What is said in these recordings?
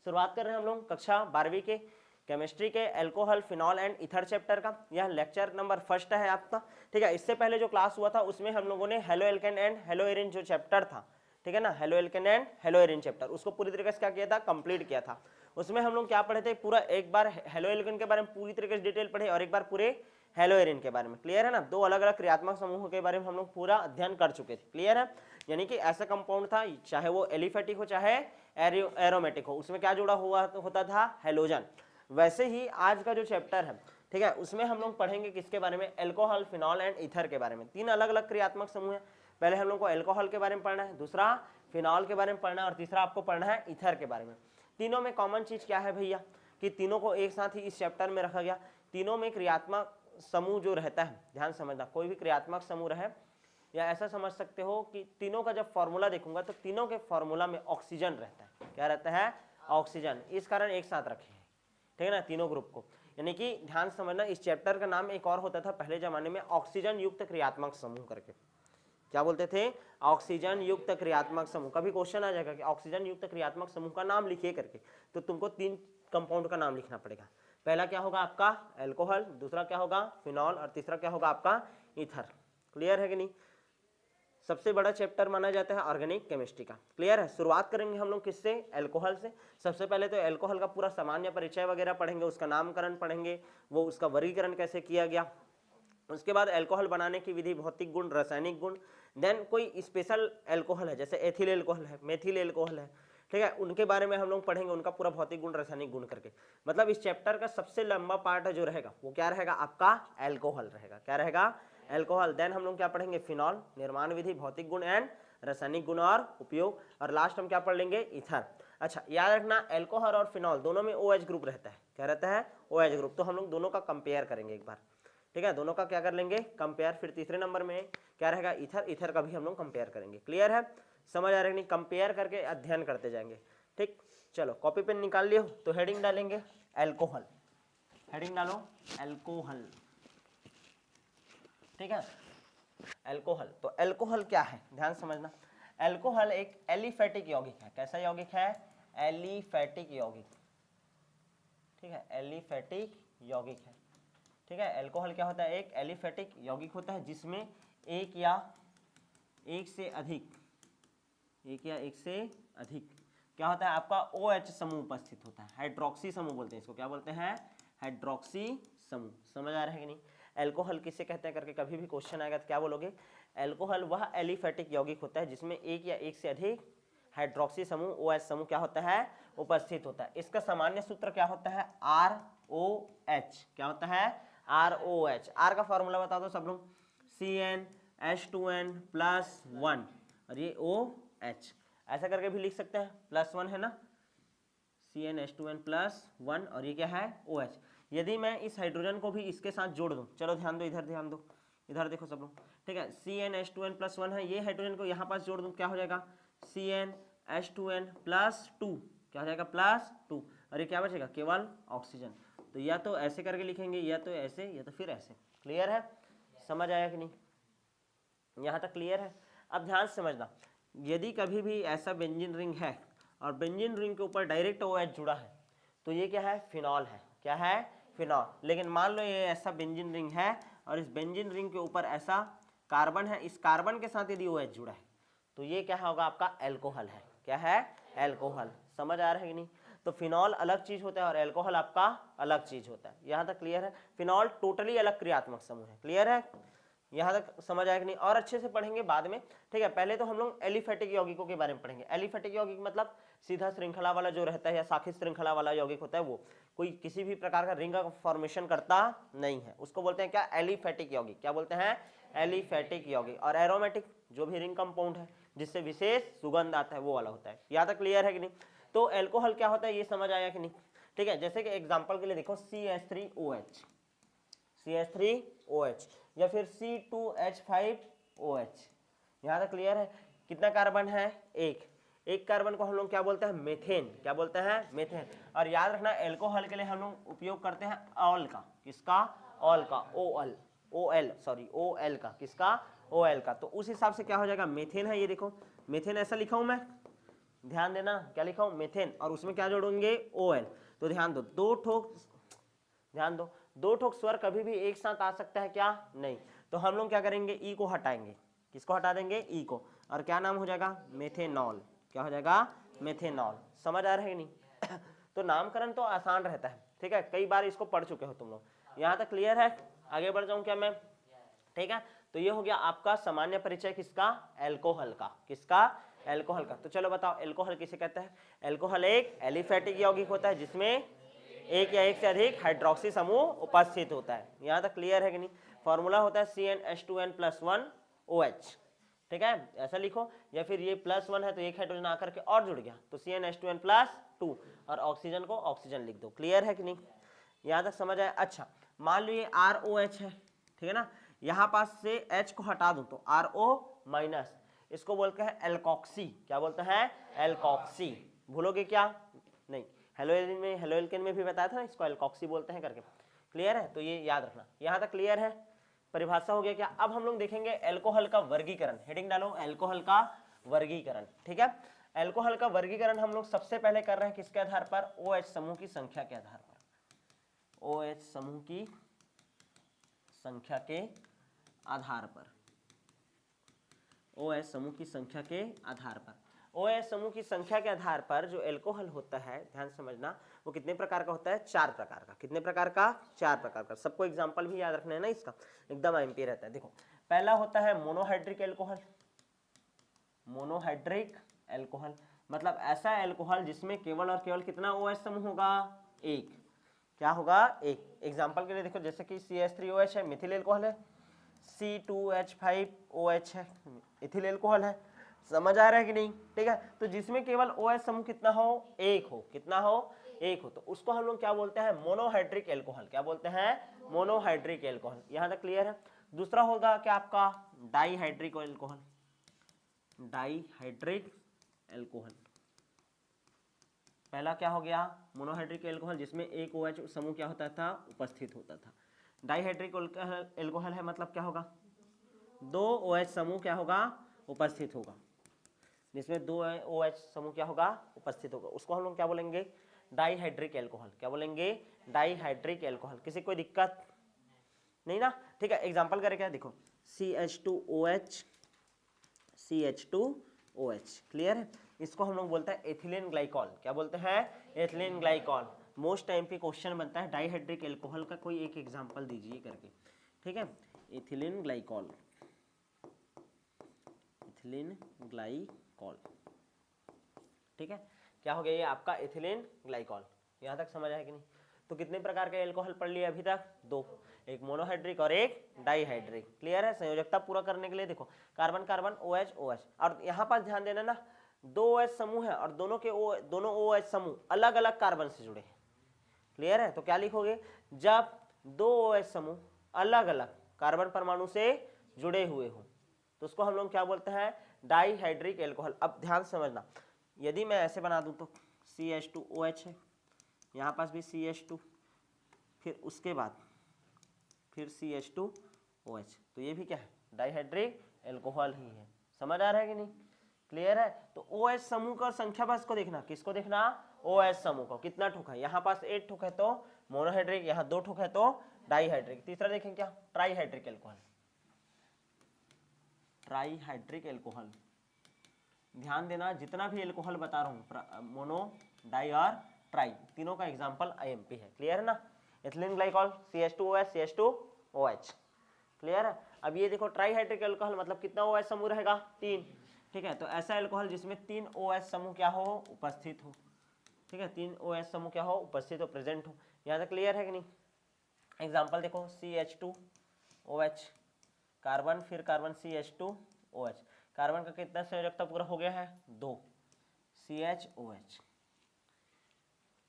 शुरुआत कर रहे हैं हम लोग कक्षा 12वीं के केमिस्ट्री के alcohol, phenol and ether chapter का। यह लेक्चर नंबर फर्स्ट है आपका, ठीक है। इससे पहले जो क्लास हुआ था उसमें हम लोगों ने halo alkane and hello Erin जो चैप्टर था, ठीक है ना, halo alkane and hello Erin chapter, उसको पूरी तरीके से क्या किया था, कंप्लीट किया था। उसमें हम लोग क्या पढ़े थे, पूरा एक बार हेलो एल्केन के बारे में पूरी तरीके से डिटेल पढ़े और एक बार पूरे हेलो एरिन के बारे में। क्लियर है ना, दो अलग अलग क्रियात्मक समूहों के बारे में हम लोग पूरा अध्ययन कर चुके थे। क्लियर है, यानी कि ऐसा कंपाउंड था चाहे वो एलिफेटिक हो चाहे एरोमेटिक हो, उसमें क्या जुड़ा हुआ होता था, हेलोजन। वैसे ही आज का जो चैप्टर है, ठीक है, उसमें हम लोग पढ़ेंगे किसके बारे में, एल्कोहल, फिनॉल एंड ईथर के बारे में। तीन अलग अलग क्रियात्मक समूह है। पहले हम लोग को एल्कोहल के बारे में पढ़ना है, दूसरा फिनॉल के बारे में पढ़ना है और तीसरा आपको पढ़ना है ईथर के बारे में। तीनों में कॉमन चीज क्या है भैया, कि तीनों को एक साथ ही इस चैप्टर में रखा गया। तीनों में क्रियात्मक समूह जो रहता है, ध्यान समझना, कोई भी क्रियात्मक समूह रहे या ऐसा समझ सकते हो कि तीनों का जब फॉर्मूला देखूंगा तो तीनों के फॉर्मूला में ऑक्सीजन रहता है। क्या रहता है, ऑक्सीजन। इस कारण एक साथ रखे हैं, ठीक है ना, तीनों ग्रुप को। यानी कि ध्यान समझना, इस चैप्टर का नाम एक और होता था पहले जमाने में, ऑक्सीजन युक्त क्रियात्मक समूह करके। क्या बोलते थे, ऑक्सीजन युक्त क्रियात्मक समूह। कभी क्वेश्चन आ जाएगा कि ऑक्सीजन युक्त क्रियात्मक समूह का नाम लिखिए करके, तो तुमको तीन कंपाउंड का नाम लिखना पड़ेगा। पहला क्या होगा आपका एल्कोहल, दूसरा क्या होगा फिनॉल और तीसरा क्या होगा आपका ईथर। क्लियर है कि नहीं। सबसे बड़ा चैप्टर माना जाता है ऑर्गेनिक केमिस्ट्री का। क्लियर है। शुरुआत करेंगे हम लोग किससे, एल्कोहल से। सबसे पहले तो एल्कोहल का पूरा सामान्य परिचय वगैरह पढ़ेंगे, उसका नामकरण पढ़ेंगे, वो उसका वर्गीकरण कैसे किया गया। उसके बाद एल्कोहल बनाने की विधि, भौतिक गुण, रासायनिक गुण। देन कोई स्पेशल एल्कोहल है, जैसे एथिल एल्कोहल है, मेथिल एल्कोहल है, ठीक है, उनके बारे में हम लोग पढ़ेंगे, उनका पूरा भौतिक गुण, रासायनिक गुण करके। मतलब इस चैप्टर का सबसे लंबा पार्ट जो रहेगा वो क्या रहेगा आपका, एल्कोहल रहेगा। क्या रहेगा, एल्कोहल। देन हम लोग क्या पढ़ेंगे, फिनॉल, निर्माण विधि, भौतिक गुण एंड रासायनिक गुण और उपयोग। और लास्ट हम क्या पढ़ लेंगे, ईथर। अच्छा याद रखना, एल्कोहल और फिनॉल दोनों में OH ग्रुप रहता है। क्या रहता है, OH ग्रुप। तो हम लोग दोनों का कंपेयर करेंगे एक बार, ठीक है, दोनों का क्या कर लेंगे, कंपेयर। फिर तीसरे नंबर में क्या रहेगा, ईथर। ईथर का भी हम लोग कंपेयर करेंगे। क्लियर है, समझ आ रही नहीं, कंपेयर करके अध्ययन करते जाएंगे। ठीक, चलो कॉपी पेन निकाल लियो, तो हेडिंग डालेंगे एल्कोहल। हेडिंग डालो एल्कोहल, ठीक है, एल्कोहल। तो एल्कोहल क्या है, ध्यान समझना। एल्कोहल एक एलिफेटिक यौगिक है। कैसा यौगिक है, एलिफेटिक यौगिक, ठीक है, एलिफेटिक यौगिक है, ठीक है। एल्कोहल क्या होता है, एक एलिफेटिक यौगिक होता है जिसमें एक या एक से अधिक क्या होता है आपका OH समूह उपस्थित होता है। हाइड्रोक्सी समूह बोलते हैं इसको। क्या बोलते हैं, हाइड्रोक्सी समूह। समझ आ रहा है कि नहीं। एल्कोहल किसे कहते हैं करके कभी भी क्वेश्चन आएगा तो क्या बोलोगे, एल्कोहल वह एलिफेटिक यौगिक होता है जिसमें एक या एक से अधिक हाइड्रोक्सी समूह OH समूह क्या होता है, उपस्थित होता है। इसका सामान्य सूत्र क्या होता है, ROH। क्या होता है, ROH। R का फॉर्मूला बता दो सब लोग, CnH2n+1 और ये OH। ऐसा करके भी लिख सकते हैं, +1 है ना, CnH2n+1 और ये क्या है, OH। यदि मैं इस हाइड्रोजन को भी इसके साथ जोड़ दूं, चलो ध्यान दो, इधर ध्यान दो, इधर देखो सब लोग, ठीक है, CnH2n+1 है, ये हाइड्रोजन को यहाँ पास जोड़ दूं, क्या हो जाएगा, CnH2n+2। क्या हो जाएगा, +2। और ये क्या बचेगा, केवल ऑक्सीजन। तो या तो ऐसे करके लिखेंगे, या तो ऐसे, या तो फिर ऐसे। क्लियर है, समझ आया कि नहीं, यहाँ तक क्लियर है। अब ध्यान से समझना, यदि कभी भी ऐसा बेंजीन रिंग है और बेंजीन रिंग के ऊपर डायरेक्ट OH जुड़ा है तो ये क्या है, फिनॉल है। क्या है, फिनॉल। लेकिन मान लो ये ऐसा बेंजीन रिंग है और इस बेंजीन रिंग के ऊपर ऐसा कार्बन है, इस कार्बन के साथ यदि OH जुड़ा है तो ये क्या होगा आपका, एल्कोहल है। क्या है, एल्कोहल। समझ आ रहा है कि नहीं। तो फिनॉल अलग चीज होता है और एल्कोहल आपका अलग चीज होता है। यहाँ तक क्लियर है। फिनॉल टोटली अलग क्रियात्मक समूह है। क्लियर है, यहाँ तक समझ आया कि नहीं। और अच्छे से पढ़ेंगे बाद में, ठीक है। पहले तो हम लोग एलिफेटिक यौगिकों के बारे में पढ़ेंगे। एलिफेटिक यौगिक मतलब सीधा श्रृंखला वाला जो रहता है या शाखित श्रृंखला वाला यौगिक होता है, वो कोई किसी भी प्रकार का रिंग का फॉर्मेशन करता नहीं है, उसको बोलते हैं क्या, एलिफेटिक यौगिक। क्या बोलते हैं, एलिफेटिक यौगिक। और एरोमेटिक जो भी रिंग कंपाउंड है जिससे विशेष सुगंध आता है वो वाला होता है। यहाँ तक क्लियर है कि नहीं। तो एल्कोहल क्या होता है ये समझ आया कि नहीं, ठीक है। जैसे कि एग्जाम्पल के लिए देखो, CH3OH, CH3OH या फिर C2H5OH। यहाँ तक क्लियर है। कितना कार्बन है, एक कार्बन को हम लोग क्या बोलते हैं, मेथेन। क्या बोलते हैं, मेथेन। और याद रखना, एल्कोहल के लिए हम लोग उपयोग करते हैं ऑल का। किसका, ऑल का, OL का। किसका, OL का। तो उस हिसाब से क्या हो जाएगा, मेथेन है। ये देखो मेथेन ऐसा लिखा हूं मैं, ध्यान देना क्या लिखा हूं, मीथेन, और उसमें क्या जोड़ेंगे, OL। तो ध्यान दो, दो ठोक स्वर कभी भी एक साथ आ सकता है क्या, नहीं। तो हम लोग क्या करेंगे, ई को हटाएंगे, किसको हटा देंगे, ई को, और क्या नाम हो जाएगा, मेथेनॉल। क्या हो जाएगा, मेथेनॉल। समझ आ रहा है कि नहीं? तो नामकरण तो आसान रहता है, ठीक है, कई बार इसको पढ़ चुके हो तुम लोग। यहाँ तक क्लियर है? आगे बढ़ जाऊं क्या मैं? ठीक है, तो ये हो गया आपका सामान्य परिचय किसका, एल्कोहल का। किसका, एल्कोहल का। तो चलो बताओ एल्कोहल किसे कहते हैं। एल्कोहल एक एलिफेटिक यौगिक होता है जिसमें एक या एक से अधिक हाइड्रोक्सी समूह उपस्थित होता है। यहाँ तक क्लियर है कि नहीं? फॉर्मूला होता है CnH2n+1OH। ठीक है, ऐसा लिखो, या फिर ये +1 है तो एक हाइड्रोजन आकर के और जुड़ गया तो CnH2n+2, और ऑक्सीजन को ऑक्सीजन लिख दो। क्लियर है कि नहीं? यहाँ तक समझ आया? अच्छा, मान लो ये ROH है, ठीक है ना, यहाँ पास से H को हटा दूं तो RO-, इसको बोलते हैं एल्कोक्सी। क्या बोलते हैं, एल्कोक्सी। भूलोगे क्या, नहीं। हेलोएल्केन में भी बताया था ना, इसको एल्कोक्सी बोलते हैं करके। क्लियर है? तो ये याद रखना। यहाँ तक क्लियर है? परिभाषा हो गया क्या? अब हम लोग देखेंगे एल्कोहल का वर्गीकरण। हेडिंग डालो, एल्कोहल का वर्गीकरण। ठीक है, एल्कोहल का वर्गीकरण हम लोग सबसे पहले कर रहे हैं किसके आधार पर, OH समूह की संख्या के आधार पर। OH समूह की संख्या के आधार पर, OH समूह की संख्या के आधार पर। OH समूह की संख्या के आधार पर जो एल्कोहल होता है, ध्यान समझना, वो कितने प्रकार का होता है, 4 प्रकार का। कितने प्रकार का, 4 प्रकार का। सबको एग्जांपल भी याद रखना है ना, इसका एकदम एमपी रहता है। देखो, पहला होता है मोनोहाइड्रिक एल्कोहल। मोनोहाइड्रिक एल्कोहल मतलब ऐसा एल्कोहल जिसमें केवल और केवल कितना OH समूह होगा, एक। क्या होगा, एक। एग्जाम्पल के लिए देखो, जैसे कि CH3OH है, मिथिल एल्कोहल है। C2H5OH है, इथिल एल्कोहल है। समझ आ रहा है कि नहीं? ठीक है, तो जिसमें केवल OH समूह कितना हो, एक हो। कितना हो, एक हो, तो उसको हम लोग क्या बोलते हैं, मोनोहाइड्रिक एल्कोहल। क्या बोलते हैं, मोनोहाइड्रिक एल्कोहल। यहां तक क्लियर है? दूसरा होगा क्या आपका, डाईहाइड्रिक एल्कोहल। डाईहाइड्रिक एल्कोहल, पहला क्या हो गया, मोनोहाइड्रिक एल्कोहल जिसमें एक OH समूह क्या होता था, उपस्थित होता था। डाईहाइड्रिक एल्कोहल है मतलब क्या होगा, 2 OH समूह क्या होगा, उपस्थित होगा, जिसमें 2 OH समूह क्या होगा, उपस्थित होगा। उसको हम लोग क्या बोलेंगे, डाईहाइड्रिक एल्कोहल। क्या बोलेंगे, डाईहाइड्रिक एल्कोहल। किसी कोई दिक्कत नहीं ना? ठीक है, एग्जांपल करके देखो, CH2OH, CH2OH। क्लियर है? इसको हम लोग बोलते हैं एथिलीन ग्लाइकॉल। क्या बोलते हैं, एथिलीन ग्लाइकॉल। मोस्ट टाइम पे क्वेश्चन बनता है डाईहाइड्रिक एल्कोहल का कोई एक एग्जांपल दीजिए करके। ठीक है, एथिलीन ग्लाइकॉल, एथिलीन ग्लाइकॉल। ठीक है, क्या हो गया ये आपका एथिलीन ग्लाइकॉल। यहां तक समझ आया कि नहीं? तो कितने प्रकार के एल्कोहल पढ़ लिए अभी तक, 2, एक मोनोहाइड्रिक और एक डाईहाइड्रिक। क्लियर है? संयोजकता पूरा करने के लिए देखो, कार्बन कार्बन OH OH, और यहाँ पास ध्यान देना ना, 2 OH समूह है और दोनों OH समूह अलग अलग कार्बन से जुड़े हैं। क्लियर है? तो क्या लिखोगे, जब 2 OH समूह अलग अलग कार्बन परमाणु से जुड़े हुए हो तो उसको हम लोग क्या बोलते हैं, डाईहाइड्रिक एल्कोहल। अब ध्यान समझना, यदि मैं ऐसे बना दूं तो CH2OH है, यहाँ पास भी CH2, फिर उसके बाद फिर CH2OH, तो ये भी क्या है, डाईहाइड्रिक एल्कोहल ही है। समझ आ रहा है कि नहीं? क्लियर है? तो OH समूह का संख्या बस को देखना, किसको देखना, OH समूह को। कितना ठोक है, यहाँ पास 8 ठोक है तो मोनोहाइड्रिक, यहाँ 2 ठोक है तो डाईहाइड्रिक। तीसरा देखें क्या, ट्राईहाइड्रिक एल्कोहल। ट्राईहाइड्रिक एल्कोहल, ध्यान देना, जितना भी एल्कोहल बता रहा हूँ, मोनो, डाई और ट्राई, तीनों का एग्जांपल IMP है। क्लियर है ना? Ethylene glycol, CH2OH, CH2OH। Clear है? अब ये देखो, ट्राईहाइड्रिक एल्कोहल मतलब कितना OH समूह रहेगा, 3। ठीक है, तो ऐसा एल्कोहल जिसमें 3 OH समूह क्या हो, उपस्थित हो। ठीक है, 3 OH समूह क्या हो, उपस्थित हो, प्रेजेंट हो। यहाँ तक क्लियर है कि नहीं? एग्जाम्पल देखो, CH2OH, कार्बन, फिर कार्बन CH2OH, कार्बन का कितना संयोजकता पूरा हो गया है, 2, CHOH,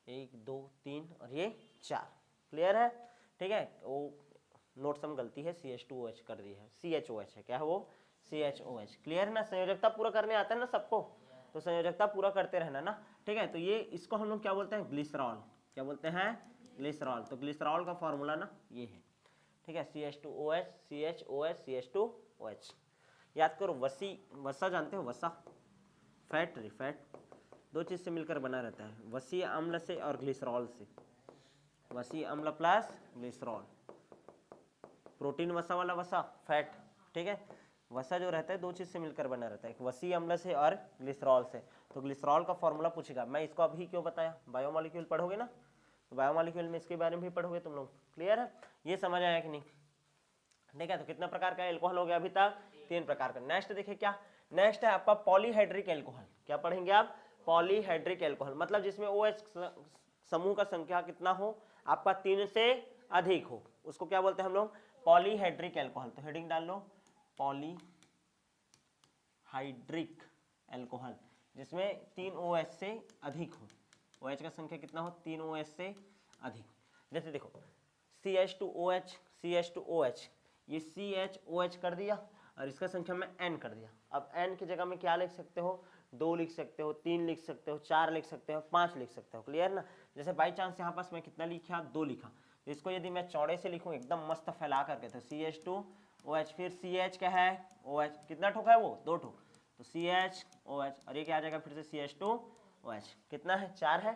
1 2 3 और ये 4। क्लियर है? ठीक है, वो नोट सम गलती है, CH2OH कर दी है, CHOH है। क्या है वो, CHOH। क्लियर है ना? संयोजकता पूरा करने आता है ना सबको, तो संयोजकता पूरा करते रहना ना। ठीक है, तो ये इसको हम लोग क्या बोलते हैं, ग्लिसरॉल। क्या बोलते हैं, ग्लिसरॉल। तो ग्लिसरॉल का फॉर्मूला ना ये है। ठीक है, CH2OH, CHOH, CH2OH। याद करो, वसा जानते हो, वसा, फैट, रिफैट, दो चीज से मिलकर बना रहता है, वसीय अम्ल से और ग्लिसरॉल से। वसीय अम्ल प्लस ग्लिसरॉल, प्रोटीन वसा वाला वसा, फैट, ठीक है। वसा जो रहता है दो चीज से मिलकर बना रहता है, एक वसीय अम्ल से और ग्लिसरॉल से। तो ग्लिसरॉल का फॉर्मूला पूछेगा, मैं इसको अभी क्यों बताया, बायोमोलिक्यूल पढ़ोगे ना, तो बायोमोलिक्यूल में इसके बारे में भी पढ़ोगे तुम लोग, क्लियर है, ये समझ आया कि नहीं, ठीक है। तो कितना प्रकार का एल्कोहल हो गया अभी तक, 3 प्रकार का। नेक्स्ट देखिए क्या, नेक्स्ट है आपका पॉलीहाइड्रिक एल्कोहल। क्या पढ़ेंगे आप, पॉलीहाइड्रिक एल्कोहल, मतलब जिसमें OH समूह का संख्या कितना हो, आपका 3 से अधिक हो, उसको क्या बोलते हैं हम लोग, पॉलीहाइड्रिक एल्कोहल। तो हेडिंग डाल लो, पॉलीहाइड्रिक एल्कोहल, जिसमें 3 OH से अधिक हो, OH का संख्या कितना हो, 3 OH से अधिक। जैसे देखो CH2OH, CH2OH, ये CHOH कर दिया और इसका संख्या में N कर दिया। अब N की जगह में क्या लिख सकते हो, 2 लिख सकते हो, 3 लिख सकते हो, 4 लिख सकते हो, 5 लिख सकते हो, क्लियर ना। जैसे बाई चांस यहाँ पास मैं कितना लिखा, 2 लिखा, तो इसको यदि मैं चौड़े से लिखूँ एकदम मस्त फैला करके, तो CH2OH, फिर CH क्या है, OH, कितना ठोक है वो, 2 ठोक, तो CHOH, और ये क्या आ जाएगा फिर से CH2OH, कितना है, 4 है।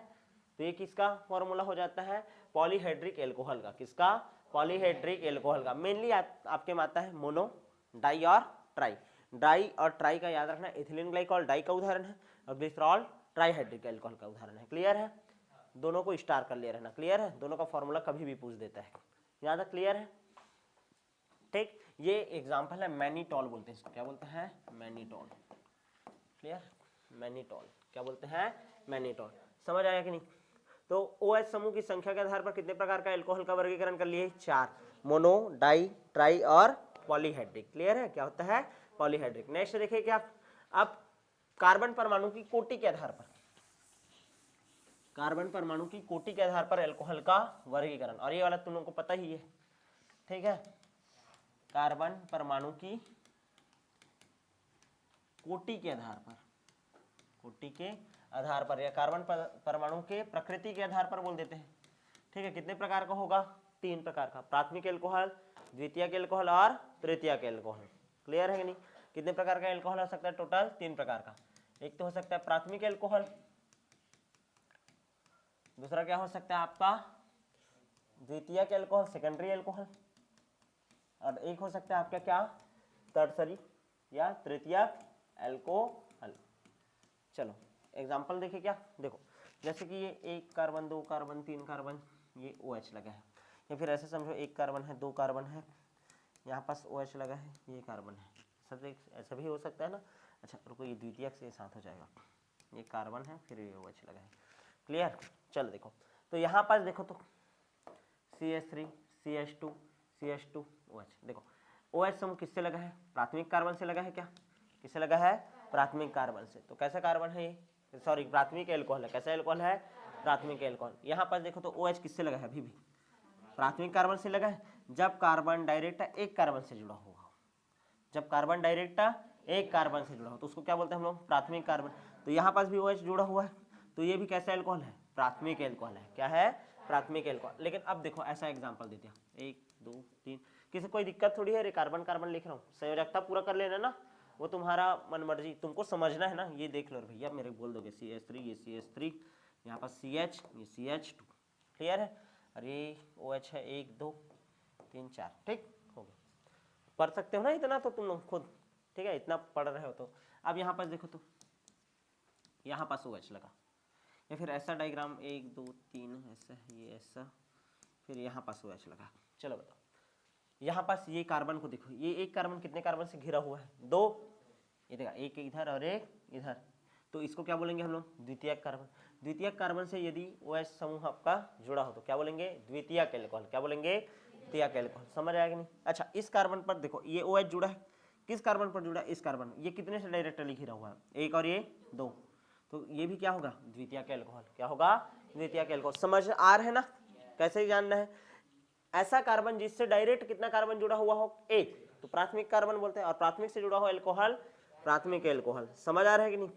तो ये किसका फॉर्मूला हो जाता है, पॉलीहाइड्रिक एल्कोहल का, किसका, पॉलीहाइड्रिक एल्कोहल का। मेनली आपके में आता है मोनो, डाई और ट्राई। डाई और ट्राई का याद रखना, इथिलीन ग्लाइकॉल डाई का उदाहरण है और ग्लिसरॉल ट्राईहाइड्रिक एल्कोहल का उदाहरण है, क्लियर है। दोनों को स्टार कर ले रहना, क्लियर है, दोनों का फॉर्मूला कभी भी पूछ देता है, याद है, क्लियर है, ठीक। ये एग्जाम्पल है मैनीटॉल, बोलते हैं इसको, क्या बोलते हैं, मैनीटॉल, क्लियर, मैनीटॉल क्या बोलते हैं, मैनीटॉल, समझ आया कि नहीं। तो OH समूह की संख्या के आधार पर कितने प्रकार का एल्कोहल का वर्गीकरण कर लिए, 4, मोनो, डाई, ट्राई और पॉलीहाइड्रिक, क्लियर है, क्या होता है, पॉलीहाइड्रिक। नेक्स्ट देखिए क्या, अब कार्बन परमाणु की कोटि के आधार पर, कार्बन परमाणु की कोटि के आधार पर एल्कोहल का वर्गीकरण, और ये वाला तुम लोगों को पता ही है, ठीक है। कार्बन परमाणु की कोटि के आधार पर, कोटि के आधार पर, या कार्बन परमाणु के प्रकृति के आधार पर बोल देते हैं, ठीक है। कितने प्रकार का होगा, 3 प्रकार का, प्राथमिक एल्कोहल, द्वितीयक एल्कोहल और तृतीयक एल्कोहल, क्लियर है कि नहीं। कितने प्रकार का एल्कोहल हो सकता है, टोटल 3 प्रकार का। एक तो हो सकता है प्राथमिक एल्कोहल, दूसरा क्या हो सकता है आपका द्वितीयक एल्कोहल, सेकेंडरी एल्कोहल, और एक हो सकता है आपका क्या, टर्सरी या तृतीयक एल्कोहल। चलो एग्जाम्पल देखिए क्या, देखो जैसे कि ये 1 कार्बन, 2 कार्बन, 3 कार्बन, ये OH लगा है, या फिर ऐसे समझो 1 कार्बन है, 2 कार्बन है, यहाँ पास OH लगा है, ये कार्बन है, ऐसा भी हो सकता है ना। अच्छा रुको, ये द्वितीयक से साथ हो जाएगा, ये कार्बन है, फिर ये OH लगा है, क्लियर। चलो देखो, तो यहाँ पास देखो तो CH3, CH2, CH2, OH, देखो OH समूह किससे लगा है, प्राथमिक कार्बन से लगा है, क्या किससे लगा है, प्राथमिक कार्बन से। तो कैसा कार्बन है ये, सॉरी प्राथमिक एल्कोहल है, कैसा एल्कोहल है, प्राथमिक एल्कोहल। यहाँ पर देखो तो OH किससे लगा है, अभी भी प्राथमिक कार्बन से लगा है, जब कार्बन डायरेक्ट एक कार्बन से जुड़ा होगा, जब कार्बन डायरेक्ट एक कार्बन से जुड़ा हो तो उसको क्या बोलते हैं हम लोग, प्राथमिक कार्बन। तो यहाँ पास भी OH जुड़ा हुआ है, तो ये भी कैसा एल्कोहल है, प्राथमिक एल्कोहल है, क्या है, प्राथमिक एल्कोहल। लेकिन अब देखो ऐसा एग्जाम्पल देते हैं, 1 2 3, किसी कोई दिक्कत थोड़ी है, कार्बन कार्बन लिख रहा हूँ, संयोजकता पूरा कर लेना ना, वो तुम्हारा मन मर्जी, तुमको समझना है ना। ये देख लो भैया, मेरे बोल दोगे CH3, ये CH3, यहाँ पर CH, ये CH2, क्लियर है, और ये OH है, 1 2 3 4, ठीक हो गया, पढ़ सकते हो ना इतना तो तुम लोग खुद, ठीक है, इतना पढ़ रहे हो तो। अब यहाँ पास देखो तो यहाँ पास OH लगा, या फिर ऐसा डायग्राम 1 2 3, ऐसा ये ऐसा, फिर यहाँ पास OH लगा। चलो बताओ, यहाँ पास ये कार्बन को देखो, ये एक कार्बन कितने कार्बन से घिरा हुआ है, 2, ये देखा, एक इधर और एक इधर, तो इसको क्या बोलेंगे हम लोग, द्वितीयक कार्बन। द्वितीयक कार्बन से यदि OH समूह आपका जुड़ा हो तो क्या बोलेंगे, द्वितीयक एल्कोहल, क्या बोलेंगे, द्वितीयक एल्कोहल, समझ आया कि नहीं। अच्छा इस कार्बन पर देखो, ये OH जुड़ा है, किस कार्बन पर जुड़ा है, इस कार्बन, ये कितने से डायरेक्टली घिरा हुआ है, 1 और ये 2, तो ये भी क्या होगा, द्वितीयक एल्कोहल, क्या होगा, द्वितीयक एल्कोहल। समझ आ रहा है ना, कैसे ही जानना है, ऐसा कार्बन जिससे डायरेक्ट कितना कार्बन जुड़ा हुआ हो, 1, तो प्राथमिक कार्बन बोलते हैं, और प्राथमिक से जुड़ा हो एल्कोहल, प्राथमिक एल्कोहल, समझ आ रहा है कि नहीं।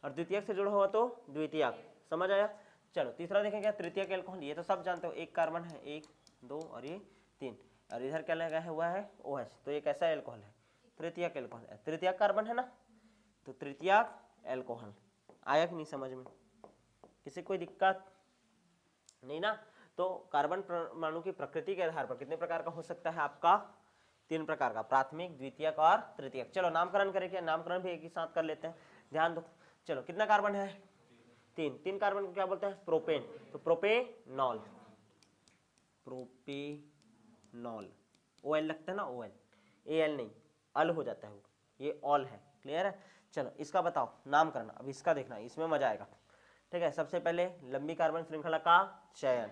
और द्वितीयक से जुड़ा हुआ तो द्वितीयक, समझ आया। चलो तीसरा देखेंगे, तृतीयक एल्कोहल, ये तो सब जानते हो, 1 कार्बन है, 1 2 और ये 3, और इधर क्या लगा हुआ है OH, तो ये कैसा एल्कोहल है, तृतीयक एल्कोहल है, तृतीयक कार्बन है ना, तो तृतीयक एल्कोहल आया कि नहीं समझ में? किसी कोई दिक्कत नहीं ना? तो कार्बन परमाणु की प्रकृति के आधार पर कितने प्रकार का हो सकता है आपका? 3 प्रकार का, प्राथमिक, द्वितीयक और तृतीयक। चलो नामकरण करें क्या? नामकरण भी एक ही साथ कर लेते हैं, ध्यान दो। चलो कितना कार्बन है? 3 कार्बन को क्या बोलते हैं? प्रोपेन। तो प्रोपेनॉल, प्रोपेनॉल, ओ एल लगता है ना, ओ एल, ए एल नहीं, अल हो जाता है वो, ये ऑल है। क्लियर है? चलो इसका बताओ नामकरण, अब इसका देखना, इसमें मजा आएगा। ठीक है, सबसे पहले लंबी कार्बन श्रृंखला का चयन।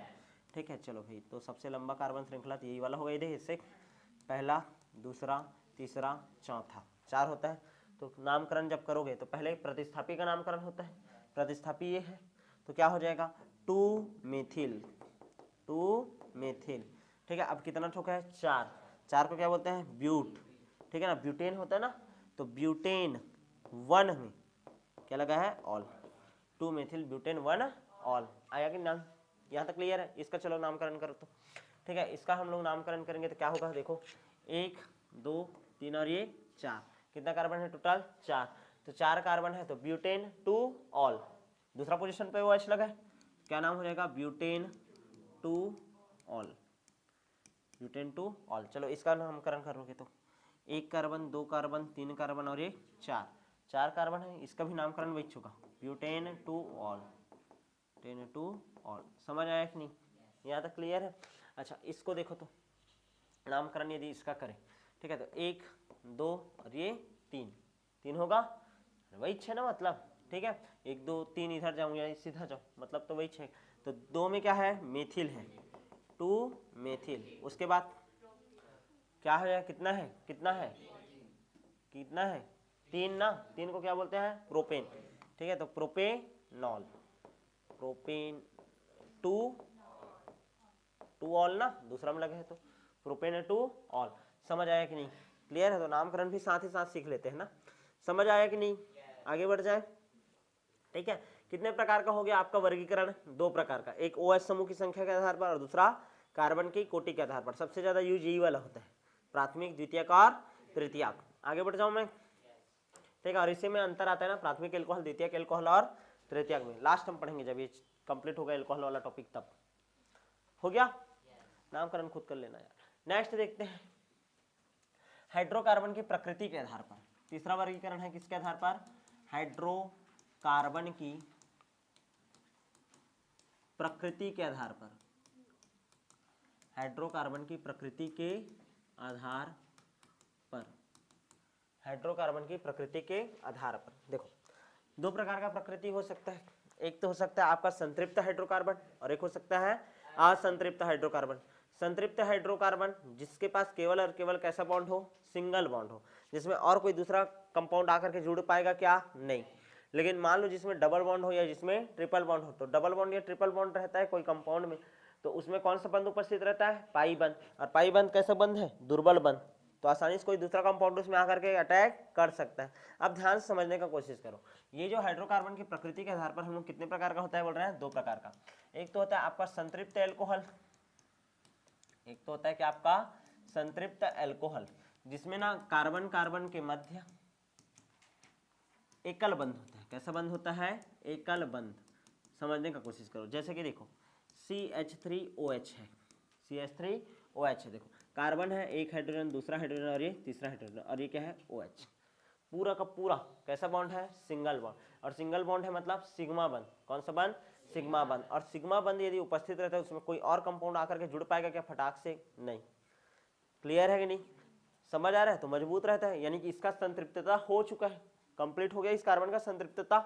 ठीक है, चलो भाई, तो सबसे लंबा कार्बन श्रृंखला तो यही वाला होगा, ये इससे पहला, दूसरा, तीसरा, चौथा, 4 होता है। तो नामकरण जब करोगे तो पहले प्रतिस्थापी का नामकरण होता है, प्रतिस्थापी ये है, तो क्या हो जाएगा? 2 मेथिल, 2 मेथिल। ठीक है, अब कितना ठोका है? 4 को क्या बोलते हैं? ब्यूट। ठीक है ना, ब्यूटेन होता है ना, तो ब्यूटेन 1 में क्या लगा है? All, 2 methyl butane 1 all. आया कि नाम? यहाँ तक क्लियर है? इसका चलो नामकरण करो तो। ठीक है, इसका हम लोग नामकरण करेंगे तो क्या होगा? देखो 1 2 3 और ये 4, कितना कार्बन है टोटल? 4। तो 4 कार्बन है तो ब्यूटेन 2 ऑल, दूसरा पोजीशन पे वो एच लगा है, क्या नाम हो जाएगा? Butane 2 all, butane 2 all. चलो इसका नामकरण करोगे तो 1 कार्बन, 2 कार्बन, 3 कार्बन और ये 4 कार्बन है, इसका भी नामकरण वही होगा, ब्यूटेन 2 ऑल, ब्यूटेन 2 ऑल। समझ आया कि नहीं? यहाँ तक क्लियर है? अच्छा इसको देखो तो नामकरण यदि इसका करें, ठीक है, तो 1 2 और ये 3 होगा, वही है ना मतलब। ठीक है, 1 2 3 इधर जाऊँ या सीधा जाऊँ, मतलब तो वही है। तो 2 में क्या है? मेथिल है, 2 मेथिल। उसके बाद क्या है? कितना है? कितना है? कितना है? 3 ना, 3 को क्या बोलते हैं? प्रोपेन। ठीक है, तो प्रोपेनॉल, प्रोपेन 2 ऑल ना, दूसरा में लगे है तो प्रोपेन 2 ऑल। समझ आया कि नहीं? क्लियर है? तो नामकरण भी साथ ही साथ सीख लेते हैं ना। समझ आया कि नहीं? आगे बढ़ जाए। ठीक है, कितने प्रकार का हो गया आपका वर्गीकरण? 2 प्रकार का, एक OH समूह की संख्या के आधार पर और दूसरा कार्बन की कोटि के आधार पर। सबसे ज्यादा यूज यही वाला होता है, प्राथमिक, द्वितीयक और तृतीयक। आगे बढ़ जाऊं मैं? ठीक है, और इसी में अंतर आता है ना, प्राथमिक एल्कोहल, द्वितीयक एल्कोहल और तृतीयक में। लास्ट हम पढ़ेंगे जब ये कंप्लीट होगा एल्कोहल वाला टॉपिक, तब हो गया। नामकरण खुद कर लेना यार। नेक्स्ट देखते हैं हाइड्रोकार्बन की प्रकृति के आधार पर। तीसरा वर्गीकरण है किसके आधार पर? हाइड्रोकार्बन की प्रकृति के आधार पर, हाइड्रोकार्बन की प्रकृति के आधार पर, हाइड्रोकार्बन की प्रकृति के आधार पर। देखो 2 प्रकार का प्रकृति हो सकता है, एक तो हो सकता है आपका संतृप्त हाइड्रोकार्बन और एक हो सकता है असंतृप्त हाइड्रोकार्बन। संतृप्त हाइड्रोकार्बन जिसके पास केवल और केवल कैसा बॉन्ड हो? सिंगल बॉन्ड हो, जिसमें और कोई दूसरा कंपाउंड आकर के जुड़ पाएगा क्या? नहीं। लेकिन मान लो जिसमें डबल बॉन्ड हो या जिसमें ट्रिपल बॉन्ड हो, तो डबल बॉन्ड या ट्रिपल बॉन्ड रहता है कोई कंपाउंड में, तो उसमें कौन सा बंध उपस्थित रहता है? पाई बंध। और पाई बंध कैसा बंध है? दुर्बल बंध, तो आसानी से कोई दूसरा कंपाउंड उसमें आकर के अटैक कर सकता है। अब ध्यान से समझने का कोशिश करो, ये जो हाइड्रोकार्बन की प्रकृति के आधार पर हम लोग कितने प्रकार का होता है बोल रहे हैं? 2 प्रकार का। एक तो होता है आपका संतृप्त एल्कोहल, एक तो होता है कि आपका संतृप्त एल्कोहल, जिसमें ना कार्बन कार्बन के मध्य एकल बंध होता है। कैसा बंध होता है? एकल बंध। समझने का कोशिश करो, जैसे कि देखो CH3OH है, CH3OH है, देखो कार्बन है, एक हाइड्रोजन, दूसरा हाइड्रोजन और ये तीसरा हाइड्रोजन, और ये क्या है? OH। पूरा का पूरा कैसा बॉन्ड है? Single bond. और सिंगल बॉन्ड है मतलब सिग्मा बंध। कौन सा बंध? सिग्मा बंध। और सिग्मा बंध यदि उपस्थित रहता है उसमें कोई और कंपाउंड आकर के जुड़ पाएगा क्या फटाक से? नहीं। क्लियर है कि नहीं? समझ आ रहा है? तो मजबूत रहता है, यानी कि इसका संतृप्तता हो चुका है, कंप्लीट हो गया इस कार्बन का संतृप्तता।